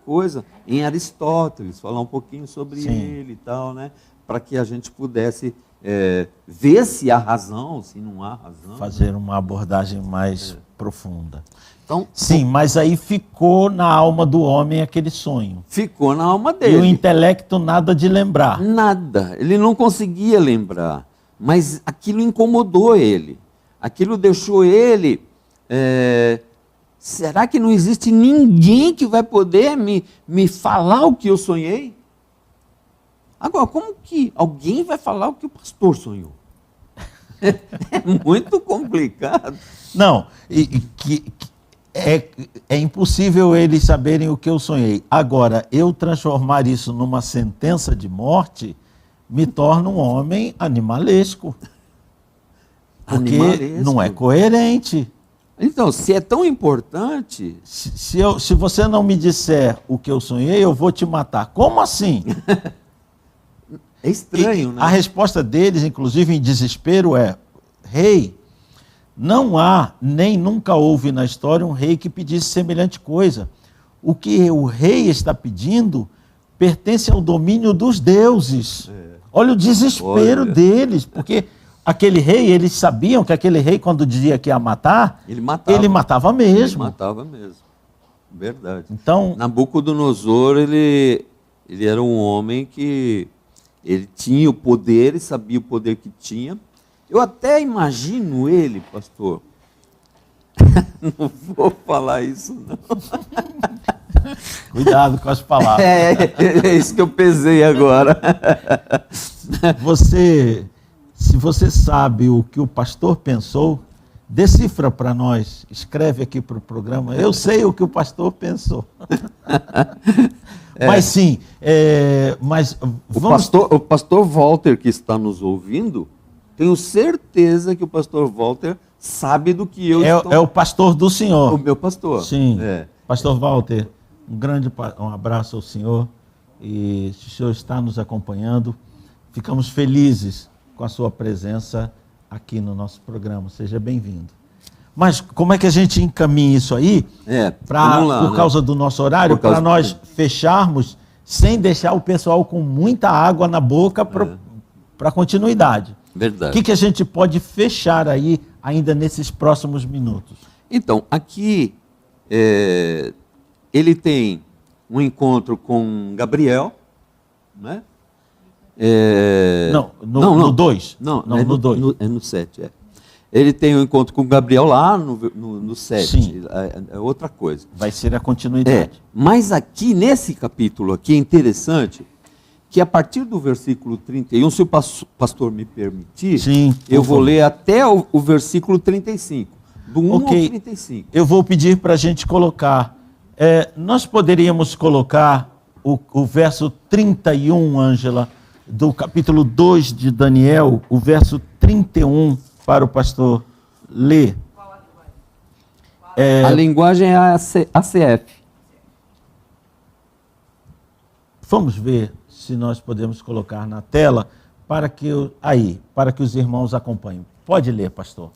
coisa em Aristóteles, falar um pouquinho sobre Sim. ele e tal, né? Para que a gente pudesse ver se há razão, se não há razão. Fazer uma abordagem mais profunda. Então, Sim, mas aí ficou na alma do homem aquele sonho. ficou na alma E o dele. intelecto nada de lembrar. Nada, ele não conseguia lembrar, mas aquilo incomodou ele, aquilo deixou ele. Será que não existe ninguém que vai poder me falar o que eu sonhei? Agora, como que alguém vai falar o que o pastor sonhou? É muito complicado. Não, é impossível eles saberem o que eu sonhei. Agora, eu transformar isso numa sentença de morte me torna um homem animalesco. Porque Animalesco. não é coerente. Então, se é tão importante, Se você não me disser o que eu sonhei, eu vou te matar. Como assim? é estranho, E né? a resposta deles, inclusive em desespero, é: rei, não há, nem nunca houve na história um rei que pedisse semelhante coisa. O que o rei está pedindo ao domínio dos deuses. Olha o desespero Olha. deles, porque aquele rei, eles sabiam que aquele rei, quando dizia que ia matar, Ele matava. ele matava mesmo. Ele matava mesmo. Verdade. Então, Nabucodonosor, ele era um homem que ele tinha o poder, ele sabia o poder que tinha. Eu até imagino ele, pastor. Não vou falar isso, não. cuidado com as palavras. É isso que eu pesei agora. Se você sabe o que o pastor pensou, decifra para nós, escreve aqui para o programa. Eu sei o que o pastor pensou. Mas sim, mas vamos... O pastor Walter, que está nos ouvindo, tenho certeza que o pastor Walter sabe do que eu estou... É o pastor do O senhor. meu pastor. Sim. É. Pastor Walter, um abraço ao senhor. E se o senhor está nos acompanhando, ficamos felizes com a sua presença aqui no nosso programa. Seja bem-vindo. Mas como é que a gente encaminha isso aí? Vamos lá, Por causa do nosso horário, Por causa para nós fecharmos sem deixar o pessoal com muita água na boca para a continuidade. Verdade. O que a gente pode fechar aí ainda nesses próximos minutos? Então, aqui ele tem um encontro com Gabriel, né? No 2. Não, Não, é no 2. É no 7, Ele tem um encontro com Gabriel lá no 7. Sim. É outra coisa. Vai ser a continuidade. Mas aqui, nesse capítulo aqui, é interessante que a partir do versículo 31, se o pastor me permitir, Sim, eu por vou favor. ler até o versículo 35. Do 1 Ok. ao 35. Eu vou pedir para a gente colocar. Nós poderíamos colocar o verso 31, Ângela, do capítulo 2 de Daniel, o verso 31, para o pastor ler. A linguagem é ACF. Vamos ver se nós podemos colocar na tela para que os irmãos acompanhem. Pode ler, pastor.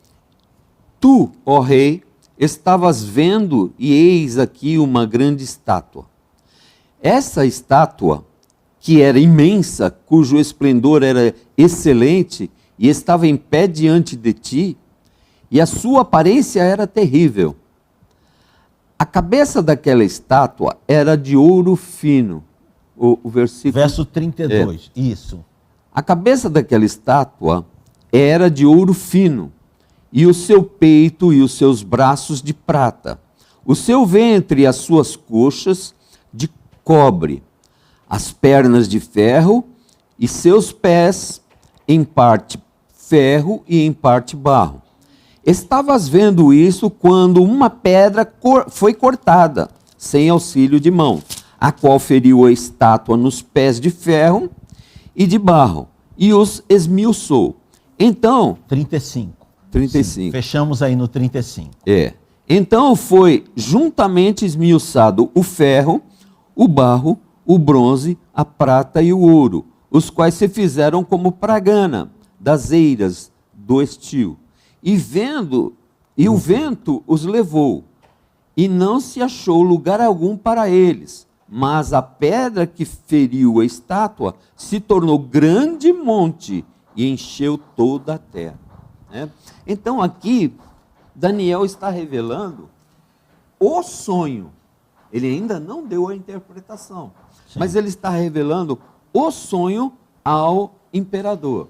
Tu, ó rei, estavas vendo, e eis aqui uma grande estátua. Essa estátua, que era imensa, cujo esplendor era excelente, e estava em pé diante de ti, e a sua aparência era terrível. A cabeça daquela estátua era de ouro fino. O versículo... Verso 32, isso. A cabeça daquela estátua era de ouro fino, e o seu peito e os seus braços de prata, o seu ventre e as suas coxas de cobre, as pernas de ferro e seus pés em parte ferro e em parte barro. Estavas vendo isso quando uma pedra foi cortada, sem auxílio de mão, a qual feriu a estátua nos pés de ferro e de barro, e os esmiuçou. Então... 35. Sim, fechamos aí no 35. Então foi juntamente esmiuçado o ferro, o barro, o bronze, a prata e o ouro, os quais se fizeram como pragana das eiras do estio. E o vento os levou, e não se achou lugar algum para eles. Mas a pedra que feriu a estátua se tornou grande monte e encheu toda a terra. Então aqui, Daniel está revelando o sonho. Ele ainda não deu a interpretação, mas ele está revelando o sonho ao imperador.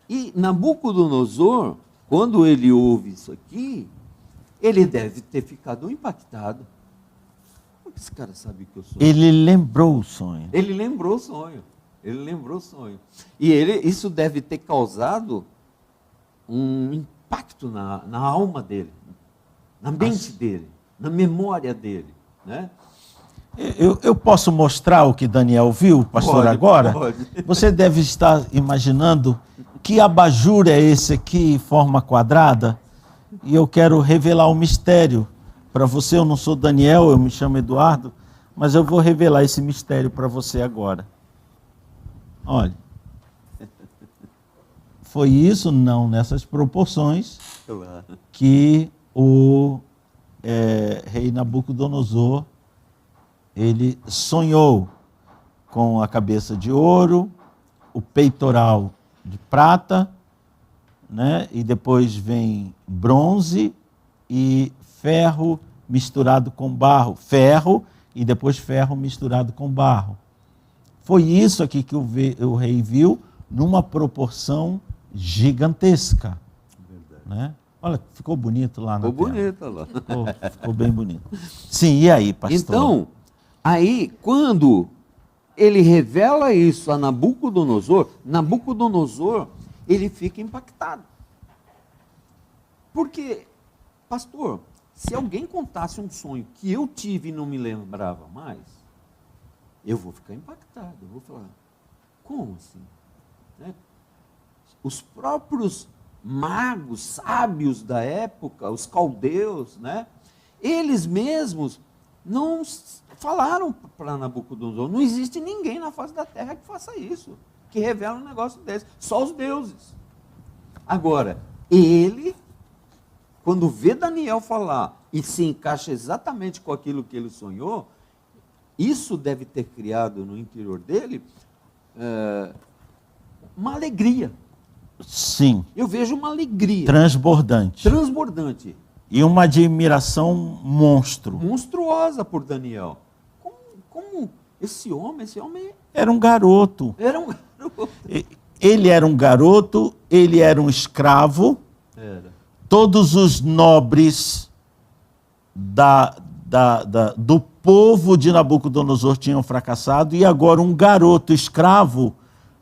E Nabucodonosor, quando ele ouve isso aqui, ele deve ter ficado impactado. Como esse cara sabe que eu sou? Ele lembrou o sonho. Ele lembrou o sonho. Ele lembrou o sonho. E isso deve ter causado um impacto na alma dele, na mente dele, na memória dele, né? Eu posso mostrar o que Daniel viu, pastor, agora? Pode. Você deve estar imaginando que abajur é esse aqui em forma quadrada, e eu quero revelar um mistério para você. Eu não sou Daniel, eu me chamo Eduardo, mas eu vou revelar esse mistério para você agora. Olha, foi isso, não nessas proporções, que o rei Nabucodonosor, ele sonhou com a cabeça de ouro, o peitoral de prata, né? E depois vem bronze e ferro misturado com barro. Ferro e depois ferro misturado com barro. Foi isso aqui que o rei viu numa proporção gigantesca. Né? Olha, ficou bonito lá na Ficou tela. bonito lá. Ficou bem bonito. Sim, e aí, pastor? Então, aí, quando ele revela isso a Nabucodonosor, ele fica impactado. Porque, pastor, se alguém contasse um sonho que eu tive e não me lembrava mais, eu vou ficar impactado. Eu vou falar, como assim? Né? Os próprios magos, sábios da época, os caldeus, né? Eles mesmos não falaram para Nabucodonosor, não existe ninguém na face da terra que faça isso, que revela um negócio desse, só os deuses. Agora, ele, quando vê Daniel falar e se encaixa exatamente com aquilo que ele sonhou, isso deve ter criado no interior dele uma alegria. Sim. Eu vejo uma alegria. Transbordante. Transbordante. E uma admiração monstruosa por Daniel. Como esse homem era um garoto. Era um garoto. Ele era um garoto, ele era um escravo. Era. Todos os nobres do povo de Nabucodonosor tinham fracassado, e agora um garoto escravo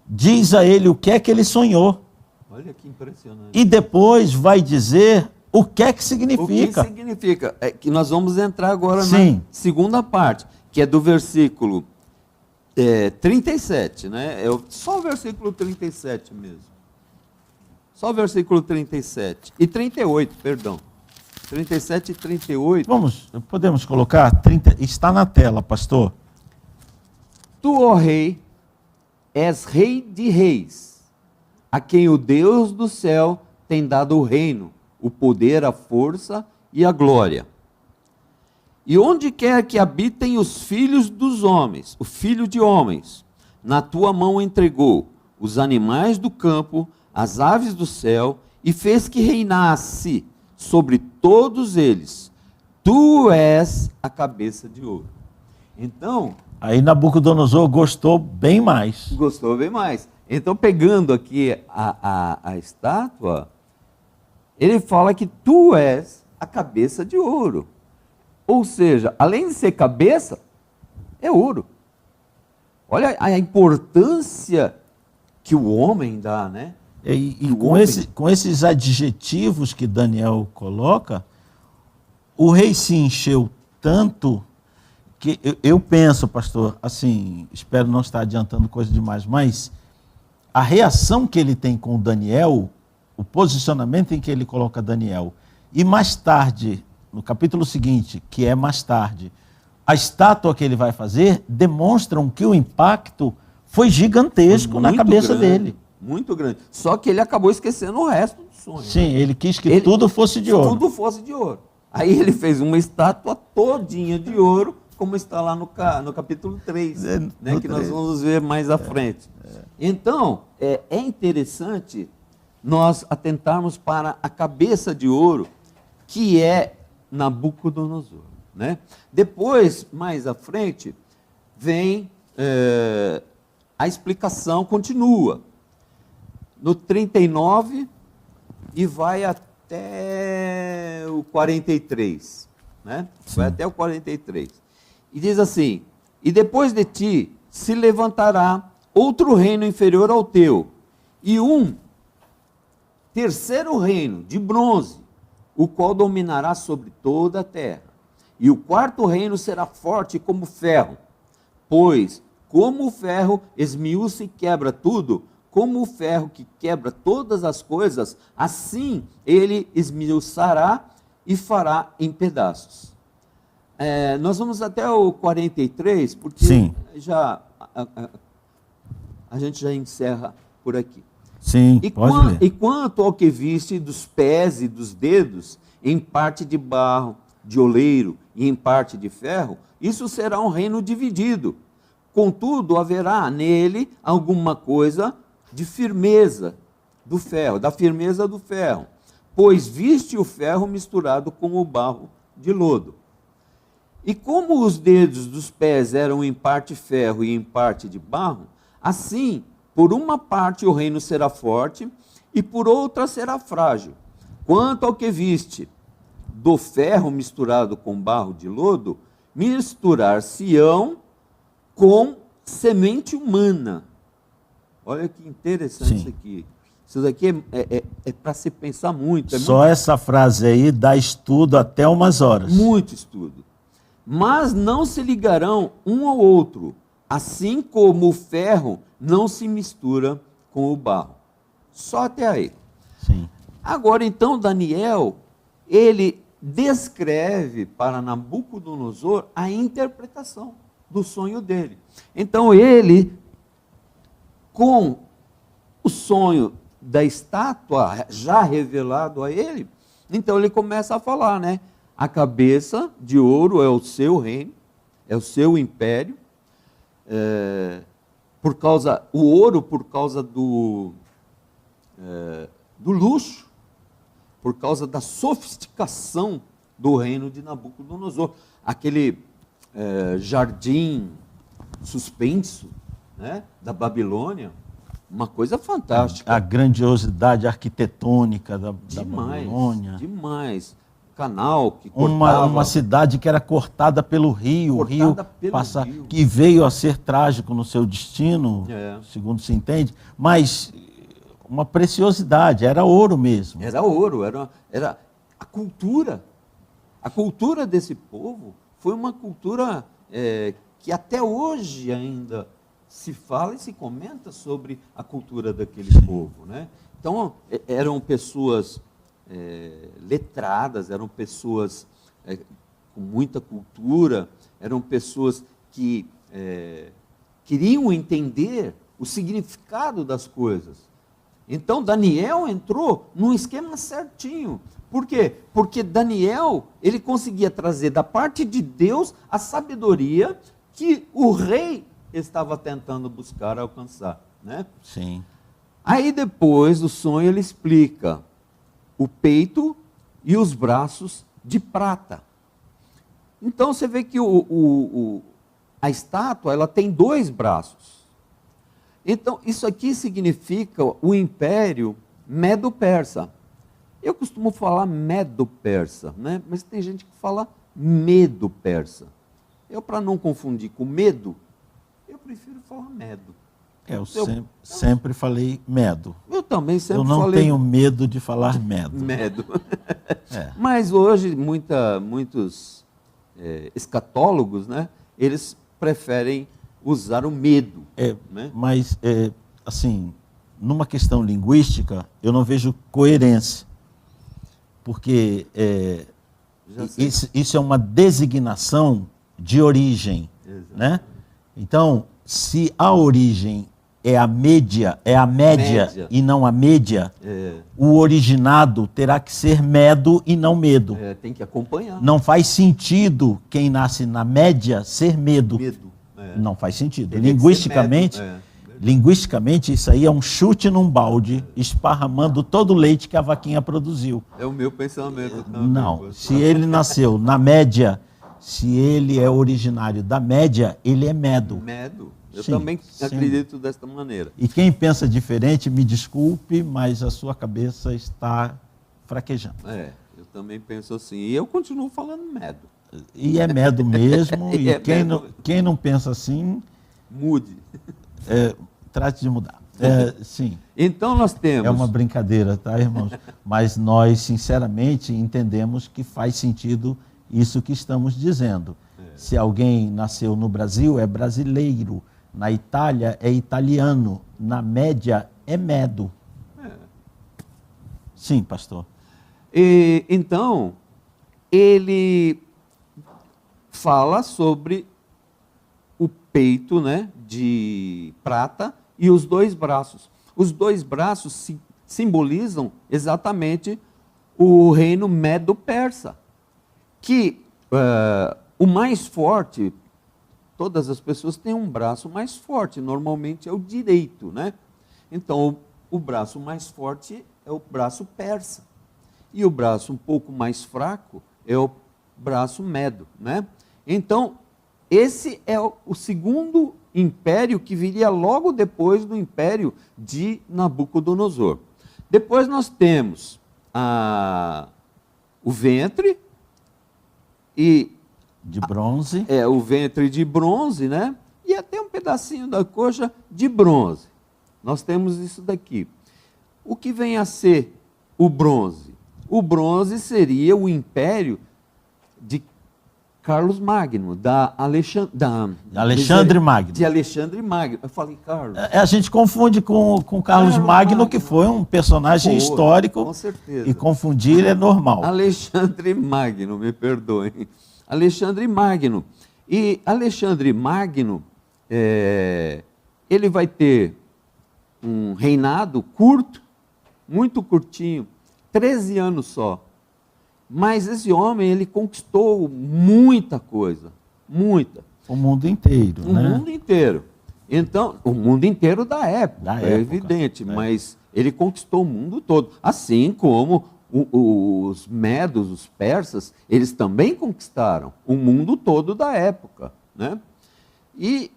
diz a ele o que é que ele sonhou. Olha que impressionante. E depois vai dizer o que é que significa. O que significa? É que nós vamos entrar agora Sim. na segunda parte, que é do versículo 37, né? Só o versículo 37 mesmo. Só o versículo 37. E 38, perdão. 37 e 38. Podemos colocar? Está na tela, pastor. Tu, ó rei, és rei de reis a quem o Deus do céu tem dado o reino, o poder, a força e a glória. E onde quer que habitem os filhos dos homens, o filho de homens, na tua mão entregou os animais do campo, as aves do céu, e fez que reinasse sobre todos eles. Tu és a cabeça de ouro. Então, aí Nabucodonosor gostou bem mais. gostou bem mais. Então, pegando aqui a estátua, ele fala que tu és a cabeça de ouro. Ou seja, além de ser cabeça, é ouro. Olha a importância que o homem dá, né? E com esses adjetivos que Daniel coloca, o rei se encheu tanto que eu penso, pastor, assim, espero não estar adiantando coisa demais, mas a reação que ele tem com Daniel, o posicionamento em que ele coloca Daniel, e mais tarde, no capítulo seguinte, que é mais tarde, a estátua que ele vai fazer, demonstram que o impacto foi gigantesco na cabeça dele. Muito grande. Só que ele acabou esquecendo o resto do sonho. Sim, né? Ele quis que tudo fosse de ouro. Tudo fosse de ouro. Aí ele fez uma estátua todinha de ouro, como está lá no capítulo 3, né, que nós vamos ver mais à frente. Então, é interessante nós atentarmos para a cabeça de ouro, que é Nabucodonosor. Né? Depois, mais à frente, vem a explicação, continua. No 39 e vai até o 43. Né? Vai até o 43. E diz assim: e depois de ti se levantará outro reino inferior ao teu, e um terceiro reino de bronze, o qual dominará sobre toda a terra. E o quarto reino será forte como ferro, pois como o ferro esmiuça e quebra tudo, como o ferro que quebra todas as coisas, assim ele esmiuçará e fará em pedaços. Nós vamos até o 43, porque Sim. A gente já encerra por aqui. Sim, pode ler. E quanto ao que viste dos pés e dos dedos, em parte de barro, de oleiro e em parte de ferro, isso será um reino dividido. Contudo, haverá nele alguma coisa de firmeza do ferro, da firmeza do ferro, pois viste o ferro misturado com o barro de lodo. E como os dedos dos pés eram em parte ferro e em parte de barro, assim, por uma parte o reino será forte e por outra será frágil. Quanto ao que viste do ferro misturado com barro de lodo, misturar-se-ão com semente humana. Olha que interessante. Sim. Isso aqui. Isso daqui é para se pensar muito. Só essa frase aí dá estudo até umas horas. Muito estudo. Mas não se ligarão um ao outro, assim como o ferro não se mistura com o barro. Só até aí. Sim. Agora, então, Daniel, ele descreve para Nabucodonosor a interpretação do sonho dele. Então, ele, com o sonho da estátua já revelado a ele, então ele começa a falar, né? A cabeça de ouro é o seu reino, é o seu império, o ouro por causa do luxo, por causa da sofisticação do reino de Nabucodonosor, aquele jardim suspenso, né, da Babilônia, uma coisa fantástica. A grandiosidade arquitetônica da Babilônia. Demais. Canal que cortava. Uma cidade que era cortada pelo rio, que veio a ser trágico no seu destino, segundo se entende, mas uma preciosidade, era ouro mesmo. Era ouro, era a cultura. A cultura desse povo foi uma cultura que até hoje ainda se fala e se comenta sobre a cultura daquele povo, né? Então, eram pessoas letradas, eram pessoas com muita cultura, eram pessoas que queriam entender o significado das coisas. Então Daniel entrou num esquema certinho. Por quê? Porque Daniel, ele conseguia trazer da parte de Deus a sabedoria que o rei estava tentando buscar alcançar, né? Sim. Aí depois do sonho ele explica o peito e os braços de prata. Então você vê que a estátua ela tem 2 braços. Então isso aqui significa o Império Medo-Persa. Eu costumo falar Medo-Persa, né? Mas tem gente que fala Medo-Persa. Eu, para não confundir com medo, eu prefiro falar Medo. Eu sempre falei medo. Eu também sempre falei. Eu não falei... tenho medo de falar medo. Medo. Mas hoje muitos escatólogos, né? Eles preferem usar o medo. Né? Mas, assim, numa questão linguística, eu não vejo coerência. Porque isso é uma designação de origem. Né? Então, se a origem é a média e não a média, o originado terá que ser medo e não medo. Tem que acompanhar. Não faz sentido quem nasce na média ser medo. Não faz sentido. Linguisticamente, isso aí é um chute num balde, esparramando todo o leite que a vaquinha produziu. É o meu pensamento também. Não, se ele nasceu na média, se ele é originário da média, ele é medo. Medo. Eu também acredito desta maneira. E quem pensa diferente, me desculpe, mas a sua cabeça está fraquejando. Eu também penso assim. E eu continuo falando medo. E é medo mesmo. E quem não pensa assim... Mude. Trate de mudar. Sim. Então nós temos... É uma brincadeira, tá, irmãos? Mas nós, sinceramente, entendemos que faz sentido isso que estamos dizendo. Se alguém nasceu no Brasil, é brasileiro. Na Itália, é italiano. Na média, é medo. Sim, pastor. Então, ele fala sobre o peito, né, de prata e os 2 braços. Os 2 braços simbolizam exatamente o reino Medo-Persa, que o mais forte, todas as pessoas têm um braço mais forte, normalmente é o direito, né? Então, o braço mais forte é o braço persa. E o braço um pouco mais fraco é o braço medo, né? Então, esse é o segundo império que viria logo depois do império de Nabucodonosor. Depois nós temos o ventre de bronze. O ventre de bronze, né? E até um pedacinho da coxa de bronze. Nós temos isso daqui. O que vem a ser o bronze? O bronze seria o império de Carlos Magno, Alexandre Magno. De Alexandre Magno. Eu falei, Carlos. A gente confunde com Carlos Magno, que foi um personagem histórico. Com certeza. E confundir é normal. Alexandre Magno, me perdoem. Alexandre Magno. E Alexandre Magno, ele vai ter um reinado curto, muito curtinho, 13 anos só. Mas esse homem, ele conquistou muita coisa, muita. O mundo inteiro, né? O mundo inteiro. Então, o mundo inteiro da época, evidente, mas ele conquistou o mundo todo. Assim como os medos, os persas, eles também conquistaram o mundo todo da época, né? E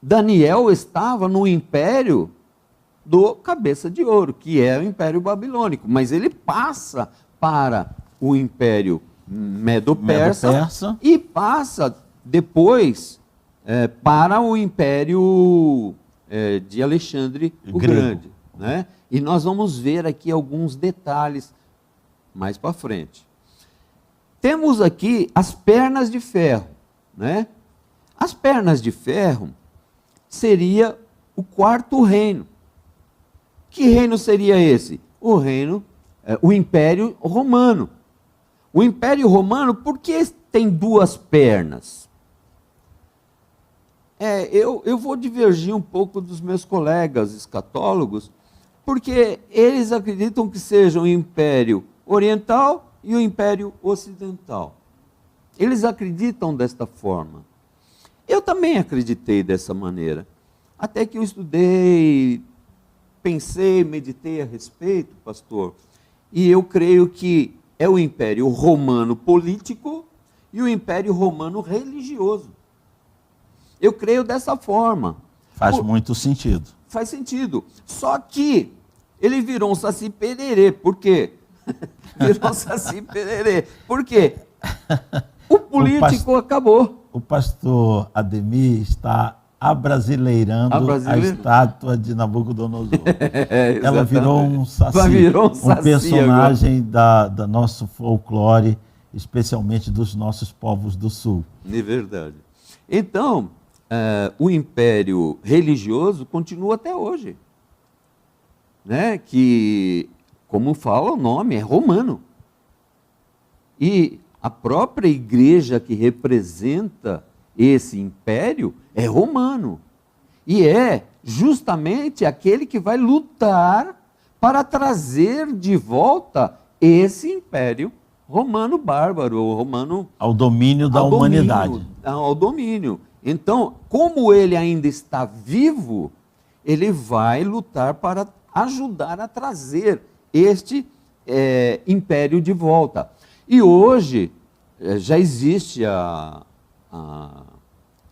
Daniel estava no império do Cabeça de Ouro, que é o Império Babilônico, mas ele passa para o Império Medo-Persa e passa depois para o Império de Alexandre o Grande, né? E nós vamos ver aqui alguns detalhes mais para frente. Temos aqui as pernas de ferro, né? As pernas de ferro seria o 4º reino. Que reino seria esse? O Império Romano. O Império Romano, por que tem 2 pernas? Eu vou divergir um pouco dos meus colegas escatólogos, Porque eles acreditam que seja o Império Oriental e o Império Ocidental. Eles acreditam desta forma. Eu também acreditei dessa maneira. Até que eu estudei, pensei, meditei a respeito, pastor, e eu creio que é o Império Romano político e o Império Romano religioso. Eu creio dessa forma. Faz muito sentido. Faz sentido. Só que ele virou um saci pererê. Por quê? Virou um saci pererê. Por quê? O político acabou. O pastor Ademir está abrasileirando a estátua de Nabucodonosor. Ela virou um saci, um personagem da nosso folclore, especialmente dos nossos povos do sul. É verdade. Então, o império religioso continua até hoje. Né? Que, como fala o nome, é romano. E a própria igreja que representa esse império é romano. E é justamente aquele que vai lutar para trazer de volta esse império romano bárbaro, romano... Ao domínio da humanidade. Ao domínio. Então, como ele ainda está vivo, ele vai lutar para ajudar a trazer este império de volta. E hoje já existe a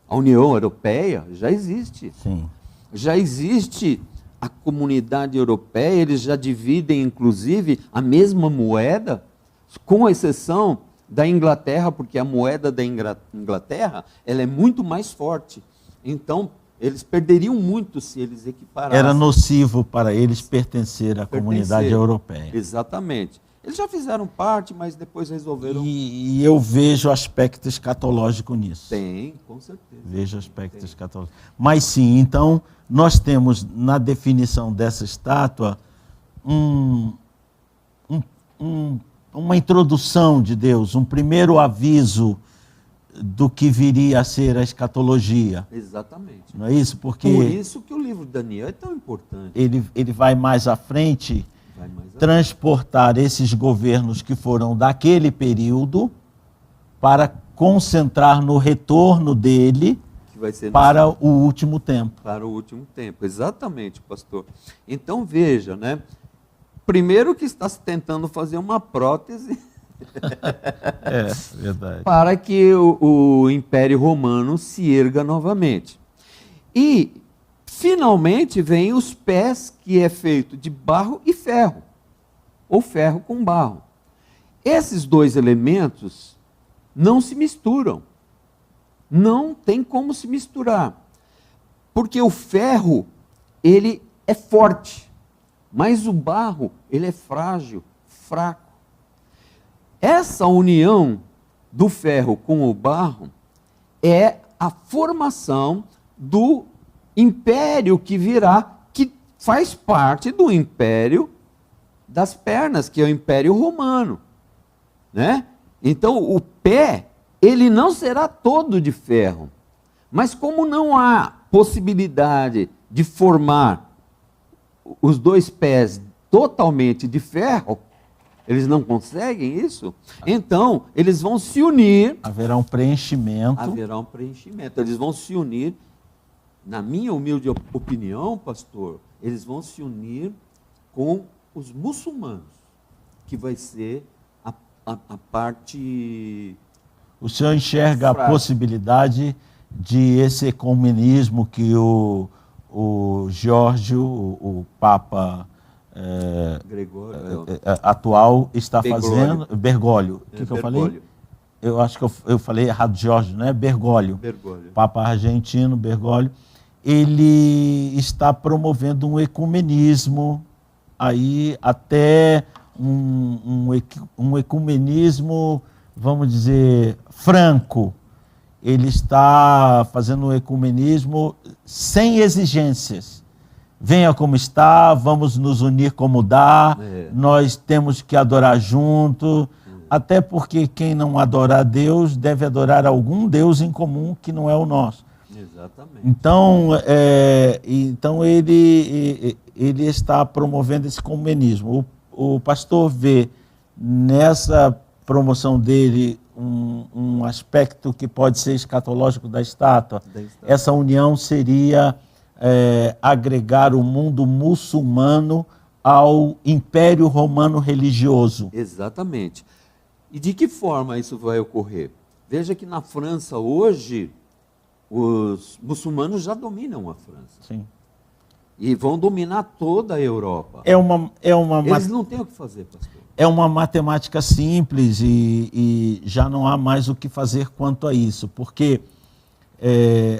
União Europeia, já existe. Sim. Já existe a comunidade europeia, eles já dividem, inclusive, a mesma moeda, com exceção da Inglaterra, porque a moeda da Inglaterra ela é muito mais forte. Então, eles perderiam muito se eles equiparassem. Era nocivo para eles pertencer à comunidade europeia. Exatamente. Eles já fizeram parte, mas depois resolveram... E eu vejo aspecto escatológico nisso. Tem, com certeza. Vejo aspecto escatológico. Mas sim, então, nós temos na definição dessa estátua uma introdução de Deus, um primeiro aviso do que viria a ser a escatologia. Exatamente. Não é isso? Porque por isso que o livro de Daniel é tão importante. Ele vai mais à frente transportar esses governos que foram daquele período para concentrar no retorno dele que vai ser para o último tempo. Para o último tempo, exatamente, pastor. Então veja, né? Primeiro que está se tentando fazer uma prótese Verdade. para que o Império Romano se erga novamente. E finalmente vem os pés, que é feito de barro e ferro, ou ferro com barro. Esses dois elementos não se misturam. Não tem como se misturar. Porque o ferro, ele é forte, mas o barro, ele é frágil, fraco. Essa união do ferro com o barro é a formação do império que virá, que faz parte do império das pernas, que é o Império Romano, né? Então, o pé, ele não será todo de ferro, mas como não há possibilidade de formar os dois pés totalmente de ferro, eles não conseguem isso, então eles vão se unir. Haverá um preenchimento. Haverá um preenchimento. Eles vão se unir, na minha humilde opinião, pastor, eles vão se unir com os muçulmanos, que vai ser a parte... O senhor enxerga a possibilidade de esse ecumenismo que o Giórgio, o Papa atual, está fazendo? Bergoglio. O que eu falei? Eu acho que eu falei errado, Giórgio, não é? Bergoglio. Papa argentino, Bergoglio. Ele está promovendo um ecumenismo, aí até um ecumenismo, vamos dizer, franco. Ele está fazendo um ecumenismo sem exigências. Venha como está, vamos nos unir como dá, nós temos que adorar junto, até porque quem não adorar a Deus deve adorar algum Deus em comum que não é o nosso. Exatamente. Então ele está promovendo esse ecumenismo. O pastor vê nessa promoção dele um aspecto que pode ser escatológico da estátua. Essa união seria agregar o mundo muçulmano ao Império Romano religioso. Exatamente. E de que forma isso vai ocorrer? Veja que na França hoje, os muçulmanos já dominam a França. Sim. E vão dominar toda a Europa. Eles não têm o que fazer, pastor. É uma matemática simples e já não há mais o que fazer quanto a isso, porque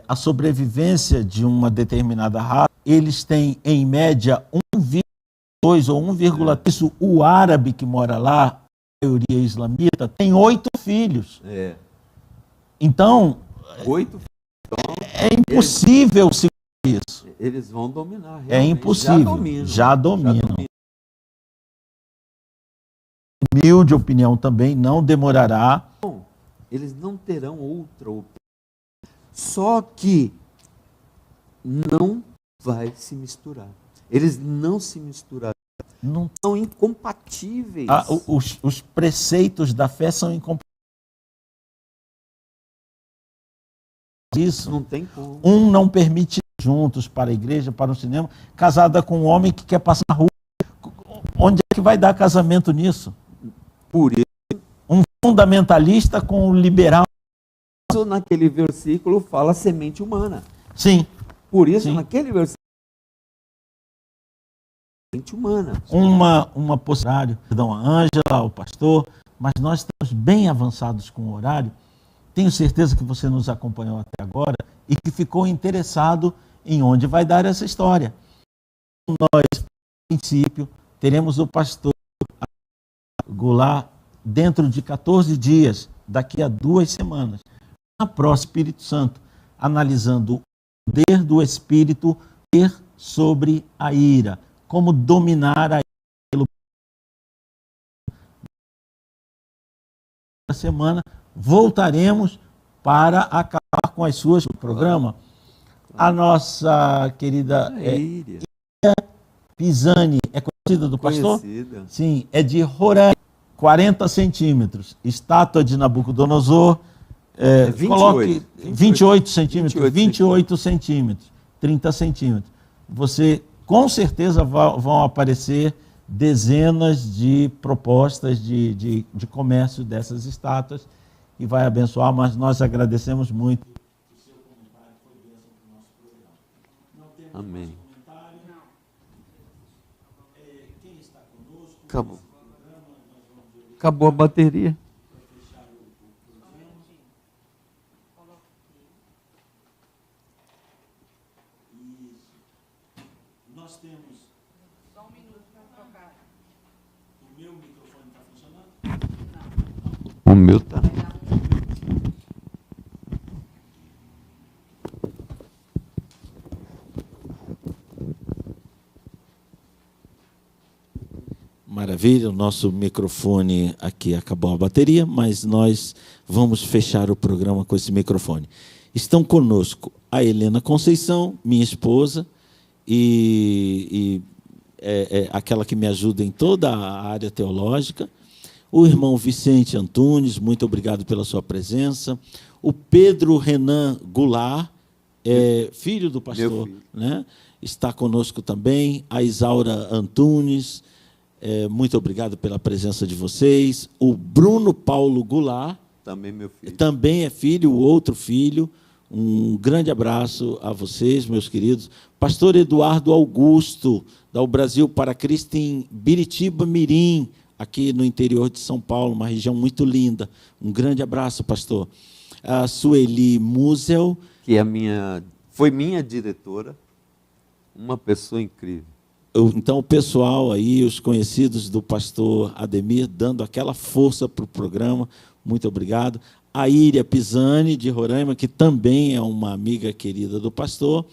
a sobrevivência de uma determinada raça, eles têm, em média, 1,2 ou 1,3. O árabe que mora lá, a maioria islamita, tem 8 filhos. Então, 8 é impossível seguir isso. Eles vão dominar. Realmente. É impossível. Já dominam. Humilde opinião também, não demorará. Bom, eles não terão outra opinião. Só que não vai se misturar. Eles não se misturarão. Não são incompatíveis. Os preceitos da fé são incompatíveis. Isso. Não tem como. Um não permite ir juntos para a igreja, para o cinema, casada com um homem que quer passar na rua. Onde é que vai dar casamento nisso? Por isso, um fundamentalista com um liberal. Naquele versículo fala semente humana. Sim. Por isso, Sim. Naquele versículo, semente humana. Uma possibilidade, perdão, a Ângela, o pastor, mas nós estamos bem avançados com o horário. Tenho certeza que você nos acompanhou até agora e que ficou interessado em onde vai dar essa história. Nós, no princípio, teremos o pastor Goulart dentro de 14 dias, daqui a 2 semanas, na próxima Espírito Santo, analisando o poder do Espírito sobre a ira, como dominar a ira. Na semana voltaremos para acabar com as suas do programa. A nossa querida Iria Pisani é conhecida do pastor? Conhecida. Sim, é de Roraima, 40 centímetros. Estátua de Nabucodonosor. 28 centímetros. 28 centímetros. 30 centímetros. Você, com certeza, vão aparecer dezenas de propostas de comércio dessas estátuas e vai abençoar, mas nós agradecemos muito. Amém. Acabou a bateria. Nós temos só um minuto para trocar. O meu microfone está funcionando? O meu está. Maravilha, o nosso microfone aqui acabou a bateria, mas nós vamos fechar o programa com esse microfone. Estão conosco a Helena Conceição, minha esposa, e aquela que me ajuda em toda a área teológica, o irmão Vicente Antunes, muito obrigado pela sua presença, o Pedro Renan Goulart, filho do pastor, né? Está conosco também, a Isaura Antunes, muito obrigado pela presença de vocês, o Bruno Paulo Goulart, também meu filho. Também é filho, o outro filho. Um grande abraço a vocês, meus queridos. Pastor Eduardo Augusto, da O Brasil para Cristo, em Biritiba Mirim, aqui no interior de São Paulo, uma região muito linda. Um grande abraço, pastor. A Sueli Musel, que foi minha diretora, uma pessoa incrível. Então, o pessoal aí, os conhecidos do pastor Ademir, dando aquela força para o programa, muito obrigado. A Iria Pisani, de Roraima, que também é uma amiga querida do pastor.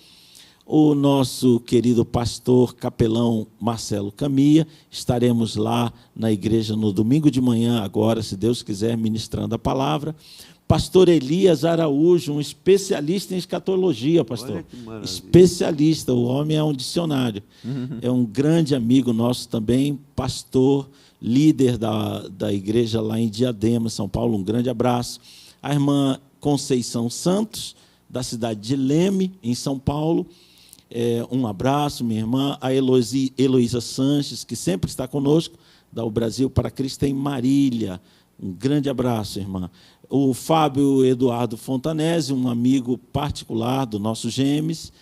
O nosso querido pastor capelão Marcelo Camia. Estaremos lá na igreja no domingo de manhã, agora, se Deus quiser, ministrando a palavra. pastor Elias Araújo, um especialista em escatologia, pastor. Olha que maravilha. Especialista, o homem é um dicionário. É um grande amigo nosso também, pastor, líder da igreja lá em Diadema, São Paulo. Um grande abraço. A irmã Conceição Santos, da cidade de Leme, em São Paulo. Um abraço, minha irmã. A Heloísa Sanches, que sempre está conosco, da O Brasil para Cristo, em Marília. Um grande abraço, irmã. O Fábio Eduardo Fontanese, um amigo particular do nosso Gêmeos.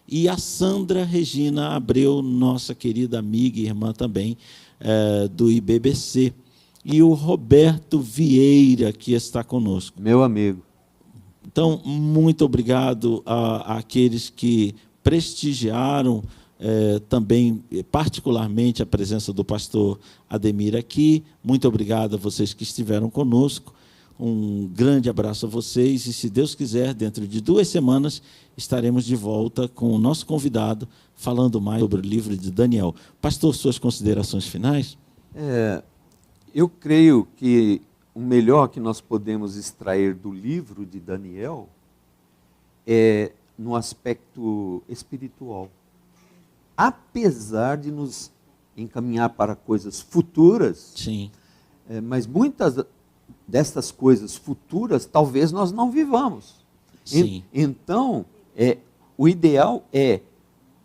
E a Sandra Regina Abreu, nossa querida amiga e irmã também, do IBBC. E o Roberto Vieira, que está conosco. Meu amigo. Então, muito obrigado àqueles que prestigiaram também, particularmente, a presença do pastor Ademir aqui. Muito obrigado a vocês que estiveram conosco. Um grande abraço a vocês. E, se Deus quiser, dentro de 2 semanas, estaremos de volta com o nosso convidado, falando mais sobre o livro de Daniel. Pastor, suas considerações finais? Eu creio que o melhor que nós podemos extrair do livro de Daniel é no aspecto espiritual. Apesar de nos encaminhar para coisas futuras, Sim. Mas muitas destas coisas futuras talvez nós não vivamos. Sim. Então, o ideal é,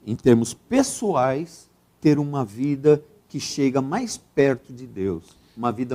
em termos pessoais, ter uma vida que chega mais perto de Deus, uma vida